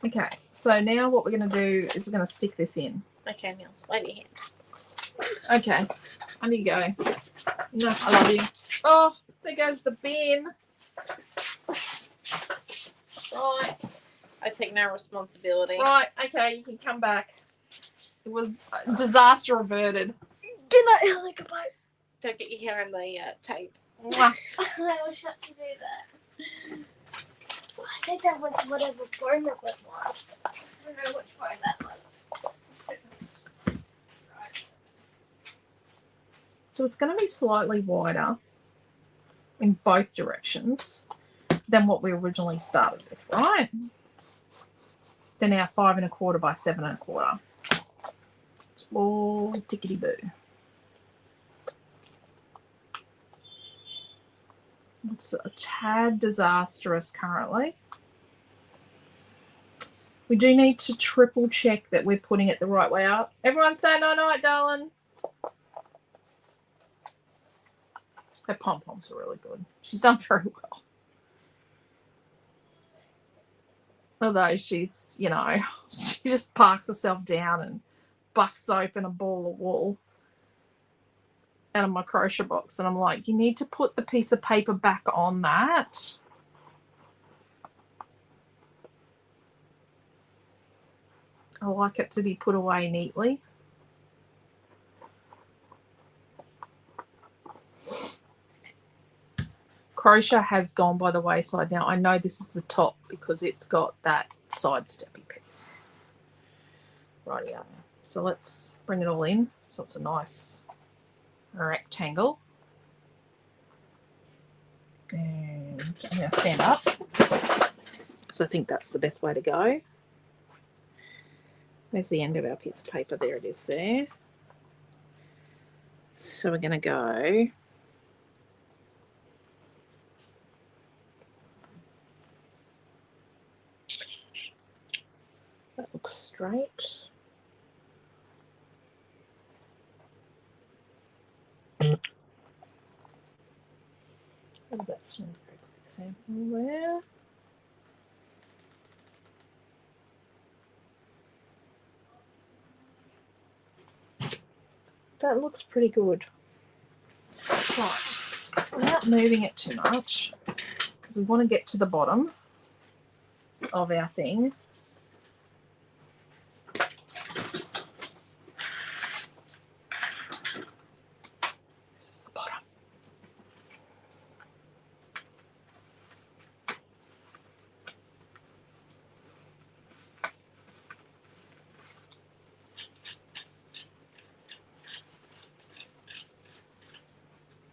Okay, so now what we're going to do is we're going to stick this in. Okay, Mills, wave your hand. Okay, on you go. No, I love you. Oh, there goes the bin. Right, I take no responsibility. right, okay, you can come back. It was disaster averted. Good night, Helicopter. Don't get your hair in the tape. Mwah. I wish I could do that. I think that was whatever formula it was. I don't know which one that was. So it's going to be slightly wider in both directions than what we originally started with, right? Then our 5 1/4 by 7 1/4. It's all tickety-boo. It's a tad disastrous currently. We do need to triple check that we're putting it the right way up. Everyone say night-night, darling. Her pom-poms are really good. She's done very well. Although she's, you know, she just parks herself down and busts open a ball of wool out of my crochet box. And I'm like, you need to put the piece of paper back on that. I like it to be put away neatly. Crochet has gone by the wayside now. I know this is the top because it's got that side steppy piece. Rightio. So let's bring it all in. So it's a nice rectangle. And I'm going to stand up. So I think that's the best way to go. There's the end of our piece of paper. There it is there. So we're going to go that looks straight. Oh, that's not a very good example there. That looks pretty good. Right, without moving it too much, because we want to get to the bottom of our thing. This is the bottom.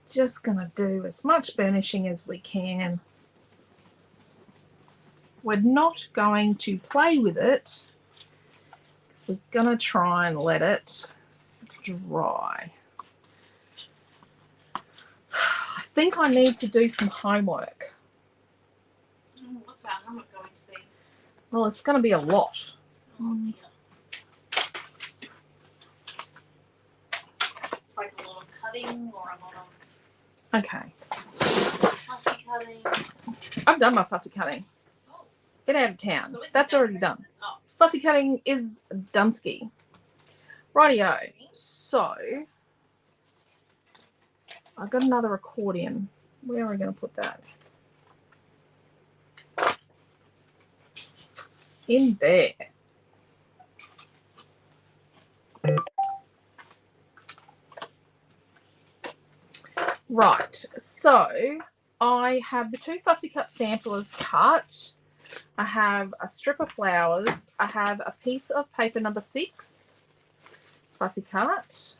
Just gonna do as much burnishing as we can. We're not going to play with it because we're gonna try and let it dry. think I need to do some homework. What's that homework going to be? Well, it's going to be a lot. Oh, dear. Like a lot of cutting or a lot of Okay. fussy cutting? I've done my fussy cutting. Oh. Get out of town. So it's That's done. already done. Oh. Fussy cutting is Dunsky. Rightio. So, I've got another accordion. Where are we going to put that? In there. Right, so I have the 2 fussy cut samplers cut. I have a strip of flowers. I have a piece of paper number 6 fussy cut.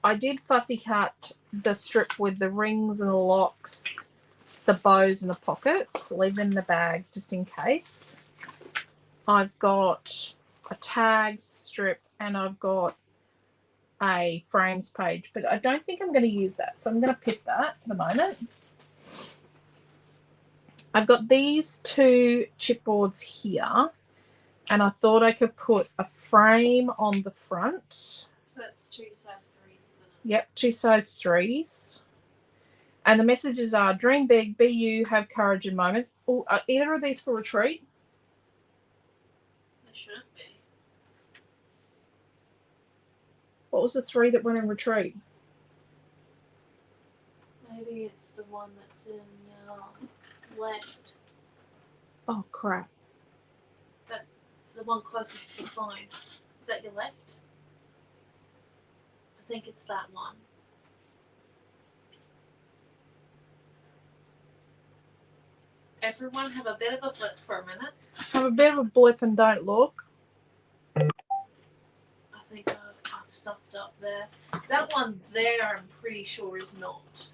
I did fussy cut the strip with the rings and the locks, the bows and the pockets. Leave them in the bags just in case. I've got a tags strip and I've got a frames page, but I don't think I'm going to use that, so I'm going to pip that at the moment. I've got these 2 chipboards here, and I thought I could put a frame on the front. So that's 2 size 3s, isn't it? Yep, 2 size 3s. And the messages are dream big, be you, have courage in moments. Oh, are either of these for retreat? They shouldn't be. What was the 3 that went in retreat? Maybe it's the one that's in your left. Oh, crap. The one closest to the phone. Is that your left? I think it's that one. Everyone have a bit of a blip for a minute. Have a bit of a blip and don't look. I think I've stuffed up there. That one there, I'm pretty sure is not.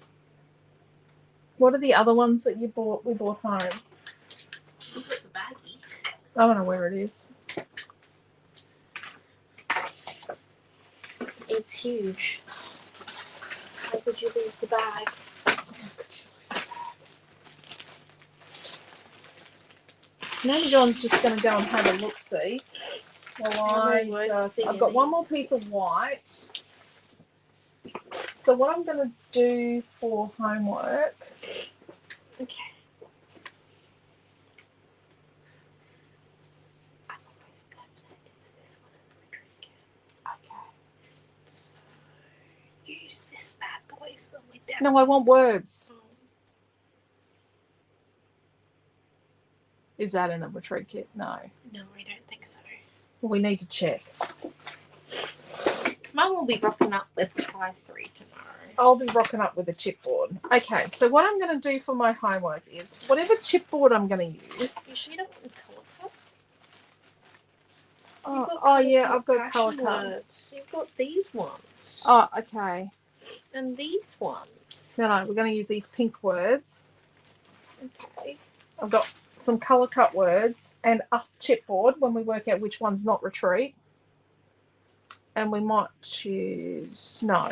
What are the other ones that we bought home? Look at the baggie. I don't know where it is. It's huge. How could you lose the bag? Now John's just going to go and have a look-see. Well, I've got one more piece of white. So what I'm going to do for homework... Okay. I've always done that. It's this one in the drink. Okay. So use this bad boy so we don't. No, I want words. Is that in the retreat kit? No. No, I don't think so. Well, we need to check. Mine will be rocking up with size 3 tomorrow. I'll be rocking up with a chipboard. Okay, so what I'm going to do for my homework is whatever chipboard I'm going to use. You sure you don't want colour cut? Oh yeah, I've got colour cut. You've got these ones. Oh, okay. And these ones. No, we're going to use these pink words. Okay. I've got some colour cut words and a chipboard when we work out which one's not retreat. And we might choose... No,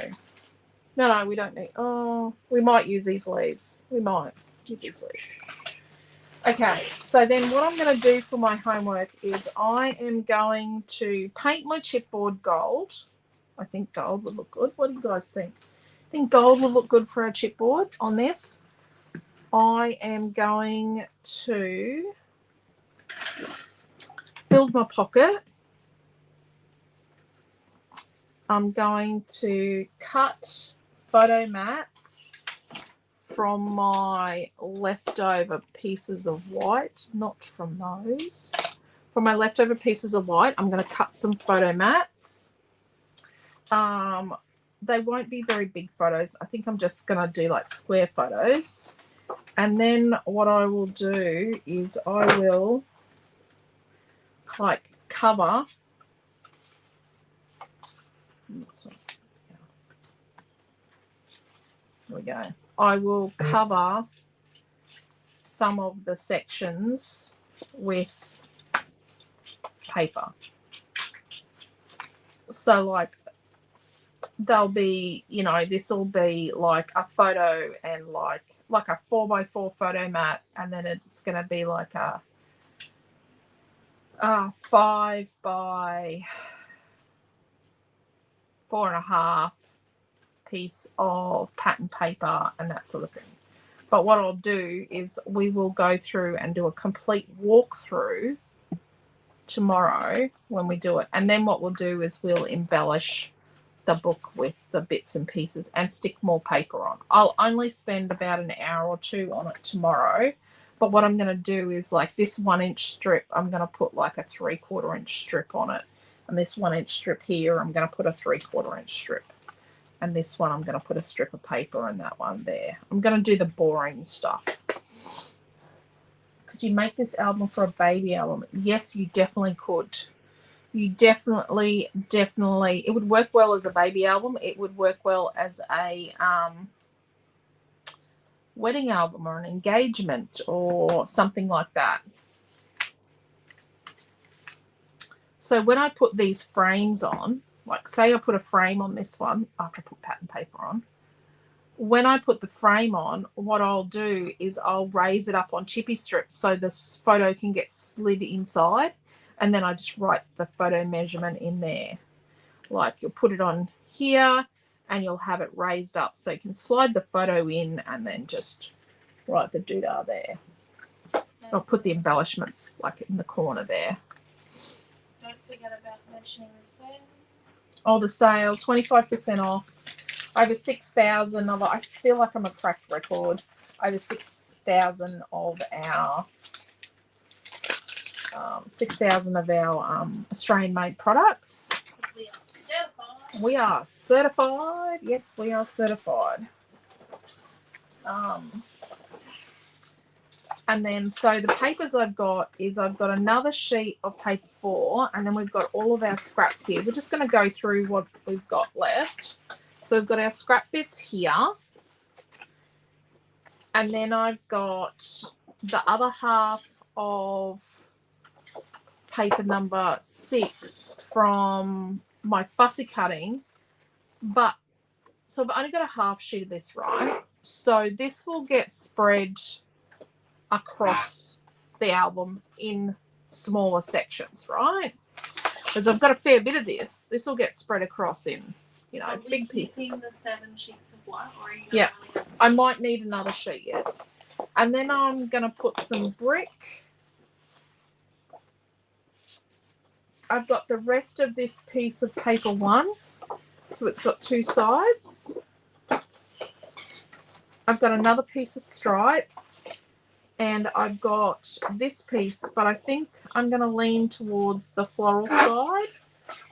we don't need... Oh, we might use these leaves. We might use these leaves. Okay, so then what I'm going to do for my homework is I am going to paint my chipboard gold. I think gold would look good. What do you guys think? I think gold would look good for a chipboard on this. I am going to build my pocket. I'm going to cut photo mats from my leftover pieces of white, not from those. From my leftover pieces of white, I'm going to cut some photo mats. They won't be very big photos. I think I'm just going to do like square photos. And then what I will do is I will like cover. There we go. I will cover some of the sections with paper. So like they'll be, you know, this will be like a photo and like a 4x4 photo mat, and then it's going to be like a 5x4.5 piece of pattern paper and that sort of thing. But what I'll do is we will go through and do a complete walkthrough tomorrow when we do it. And then what we'll do is we'll embellish the book with the bits and pieces and stick more paper on. I'll only spend about an hour or two on it tomorrow. But what I'm going to do is like this 1-inch strip, I'm going to put like a 3/4 inch strip on it. And this 1-inch strip here, I'm going to put a 3/4 inch strip. And this one, I'm going to put a strip of paper and that one there. I'm going to do the boring stuff. Could you make this album for a baby album? Yes, you definitely could. You definitely, it would work well as a baby album. It would work well as a wedding album or an engagement or something like that. So when I put these frames on, like say I put a frame on this one after I put pattern paper on. When I put the frame on, what I'll do is I'll raise it up on chippy strips so the photo can get slid inside, and then I just write the photo measurement in there. Like you'll put it on here and you'll have it raised up so you can slide the photo in and then just write the doodah there. I'll put the embellishments like in the corner there. Don't forget about mentioning the sale. Oh, the sale, 25% off. Over 6,000 of it. I feel like I'm a cracked record. Over 6,000 of our 6,000 of our Australian-made products. We are certified. We are certified. Yes, we are certified. And then, so the papers I've got is I've got another sheet of paper 4, and then we've got all of our scraps here. We're just going to go through what we've got left. So we've got our scrap bits here. And then I've got the other half of paper number 6 from my fussy cutting. But, so I've only got a half sheet of this, right? So this will get spread across the album in smaller sections, right? Because I've got a fair bit of this. This will get spread across in, you know, big pieces. Using the 7 sheets of what? Or are you Yeah, I might need another sheet yet. And then I'm going to put some brick. I've got the rest of this piece of paper 1. So it's got 2 sides. I've got another piece of stripe. And I've got this piece, but I think I'm going to lean towards the floral side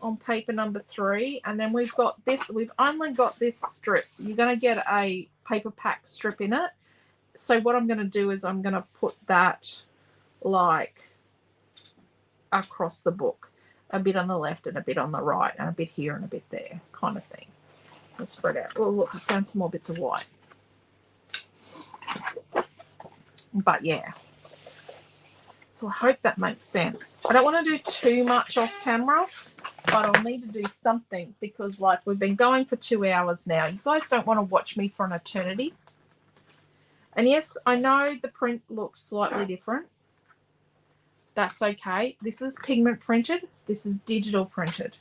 on paper number 3. And then we've got this, we've only got this strip. You're going to get a paper pack strip in it. So what I'm going to do is I'm going to put that like across the book. A bit on the left and a bit on the right and a bit here and a bit there kind of thing. Let's spread out. Oh, look, I found some more bits of white. But yeah, so I hope that makes sense. I don't want to do too much off camera, but I'll need to do something because like we've been going for 2 hours now. You guys don't want to watch me for an eternity. And yes, I know the print looks slightly different. That's okay. This is pigment printed. This is digital printed.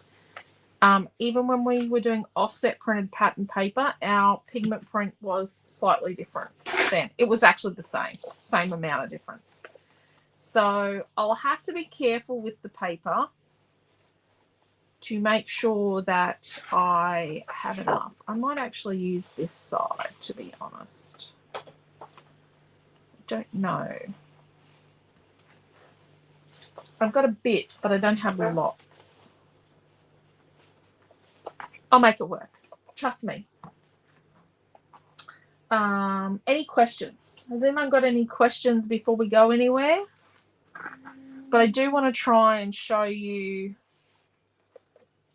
Even when we were doing offset printed pattern paper, our pigment print was slightly different then. It was actually the same amount of difference. So I'll have to be careful with the paper to make sure that I have enough. I might actually use this side, to be honest. I don't know. I've got a bit, but I don't have lots. I'll make it work. Trust me. Any questions? Has anyone got any questions before we go anywhere? But I do want to try and show you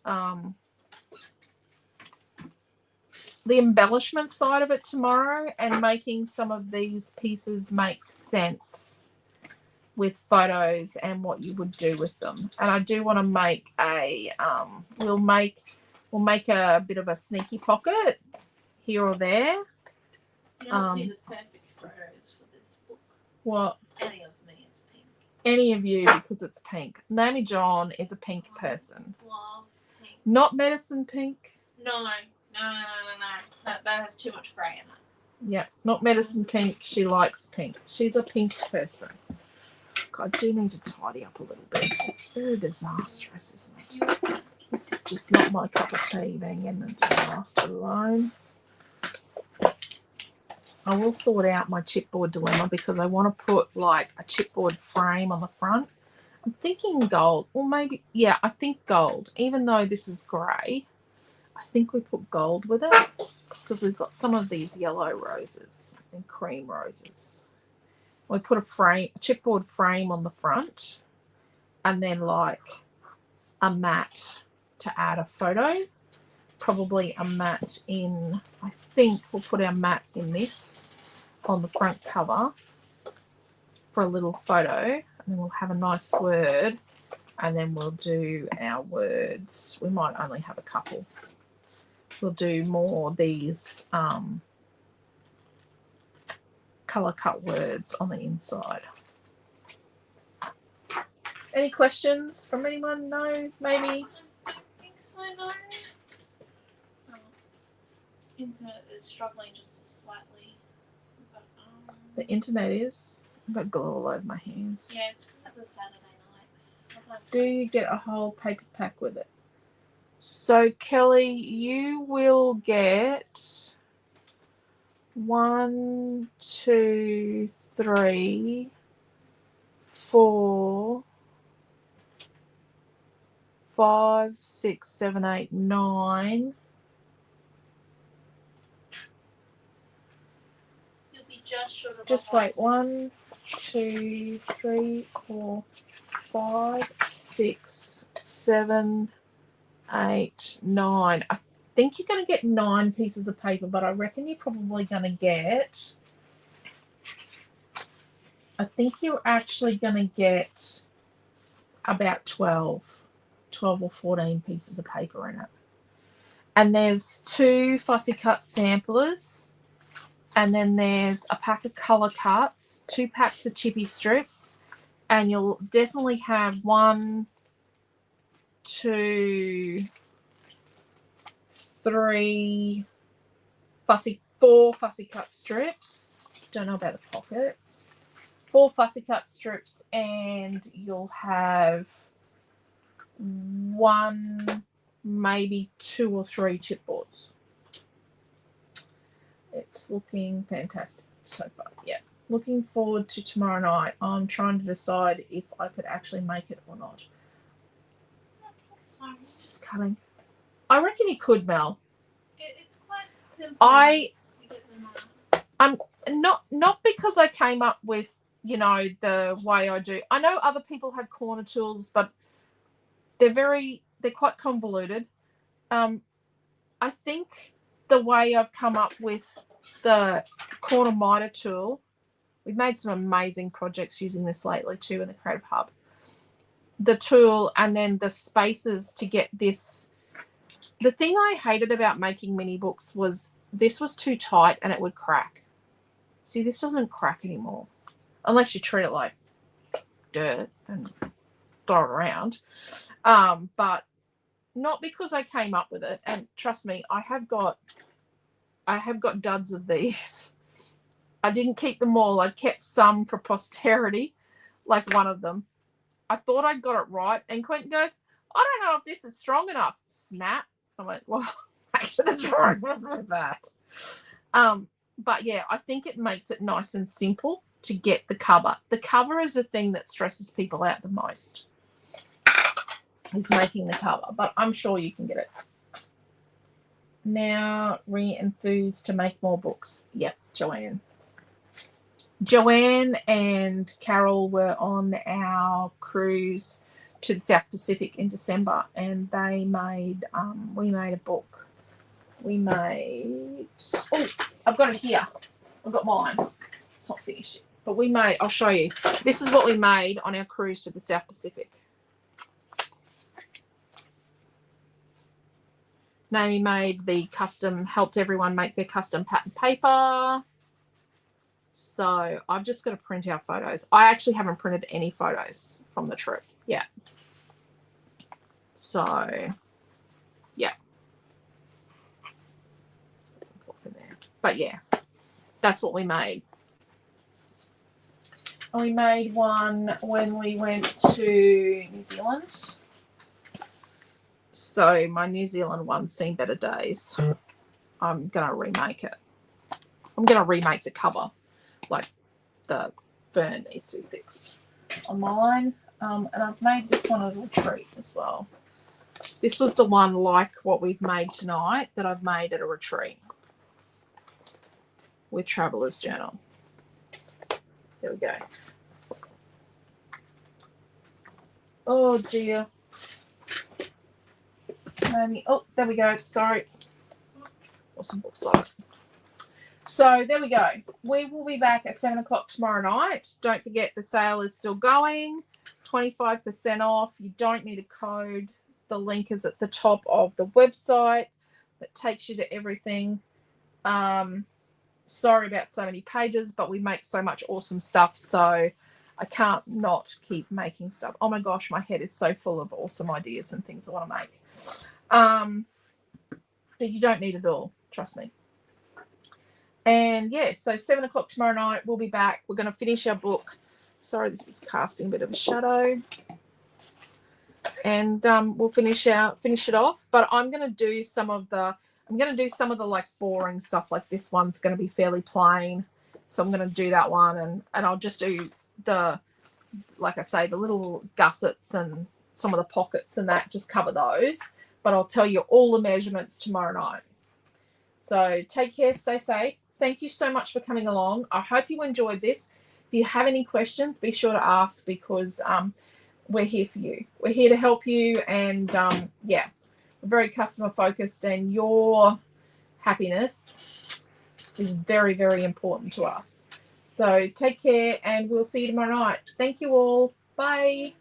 the embellishment side of it tomorrow and making some of these pieces make sense with photos and what you would do with them. And I do want to make a, we'll make We'll make a bit of a sneaky pocket here or there. You know what would be the perfect photos for this book? What? Any of me, it's pink. Any of you, because it's pink. Naomi John is a pink person. Love pink. Not medicine pink. No. That has too much grey in it. Yeah, not medicine pink. She likes pink. She's a pink person. God, I do need to tidy up a little bit. It's very disastrous, isn't it? This is just not my cup of tea, being in the disaster alone. I will sort out my chipboard dilemma because I want to put like a chipboard frame on the front. I'm thinking gold, or maybe, yeah, I think gold. Even though this is grey, I think we put gold with it because we've got some of these yellow roses and cream roses. We put a chipboard frame on the front, and then like a mat to add a photo. Probably a mat in, I think we'll put our mat in this on the front cover for a little photo, and then we'll have a nice word, and then we'll do our words. We might only have a couple. We'll do more of these colour cut words on the inside. Any questions from anyone? No? Maybe? I think so, no. Internet is struggling just slightly. But, The internet is. I've got glue all over my hands. yeah, it's because it's a Saturday night. Do you get a whole paper pack with it? So, Kelly, you will get 1, 2, 3, 4, 5, 6, 7, 8, 9. You'll be just short of Just wait. 1, 2, 3, 4, 5, 6, 7, 8, 9. I think you're going to get 9 pieces of paper, but I reckon you're probably going to get, I think you're actually going to get about 12 or 14 pieces of paper in it. And there's 2 fussy cut samplers, and then there's a pack of colour cuts, 2 packs of chippy strips, and you'll definitely have 1, 2, 3, 4 fussy cut strips. Don't know about the pockets. 4 fussy cut strips, and you'll have 1, maybe 2 or 3 chipboards. It's looking fantastic so far. Yeah. Looking forward to tomorrow night. I'm trying to decide if I could actually make it or not. Sorry, it's just coming. I reckon you could, Mel. It's quite simple. I'm not because I came up with, you know, the way I do. I know other people have corner tools, but they're quite convoluted. I think the way I've come up with the corner miter tool, we've made some amazing projects using this lately too in the Creative Hub. The tool and then the spaces to get this. The thing I hated about making mini books was this was too tight and it would crack. See, this doesn't crack anymore unless you treat it like dirt and throw it around. But not because I came up with it. And trust me, I have got duds of these. I didn't keep them all. I kept some for posterity, like one of them. I thought I got it right. And Quentin goes, I don't know if this is strong enough. Snap. I went, well, back to the drawing board with that. But yeah, I think it makes it nice and simple to get the cover. The cover is the thing that stresses people out the most, is making the cover. But I'm sure you can get it. Now, re-enthused to make more books. Yep, Joanne. Joanne and Carol were on our cruise to the South Pacific in December, and they made, we made a book. We made, oh, I've got it here. I've got mine. It's not finished yet. But we made, I'll show you. This is what we made on our cruise to the South Pacific. Naomi made the custom, helped everyone make their custom pattern paper. So I've just got to print our photos. I actually haven't printed any photos from the trip yet. So, yeah. But yeah, that's what we made. And we made one when we went to New Zealand. So my New Zealand one's seen better days. I'm going to remake it. I'm going to remake the cover. Like the burn needs to be fixed on mine. And I've made this one a retreat as well. This was the one like what we've made tonight that I've made at a retreat with Traveler's Journal. There we go. Oh dear. Oh, there we go. Sorry. Awesome books like it. So there we go. We will be back at 7 o'clock tomorrow night. Don't forget the sale is still going. 25% off. You don't need a code. The link is at the top of the website that takes you to everything. Sorry about so many pages, but we make so much awesome stuff, so I can't not keep making stuff. Oh my gosh, my head is so full of awesome ideas and things I want to make. That you don't need it all, trust me. And yeah, so 7 o'clock tomorrow night, we'll be back. We're going to finish our book. Sorry, this is casting a bit of a shadow. And we'll finish it off. But I'm going to do some of the like boring stuff. Like this one's going to be fairly plain, so I'm going to do that one, and I'll just do the, like I say, the little gussets and some of the pockets and that, just cover those. But I'll tell you all the measurements tomorrow night. So take care, stay safe. Thank you so much for coming along. I hope you enjoyed this. If you have any questions, be sure to ask, because we're here for you. We're here to help you, and yeah, we're very customer focused, and your happiness is very, very important to us. So take care, and we'll see you tomorrow night. Thank you all. Bye.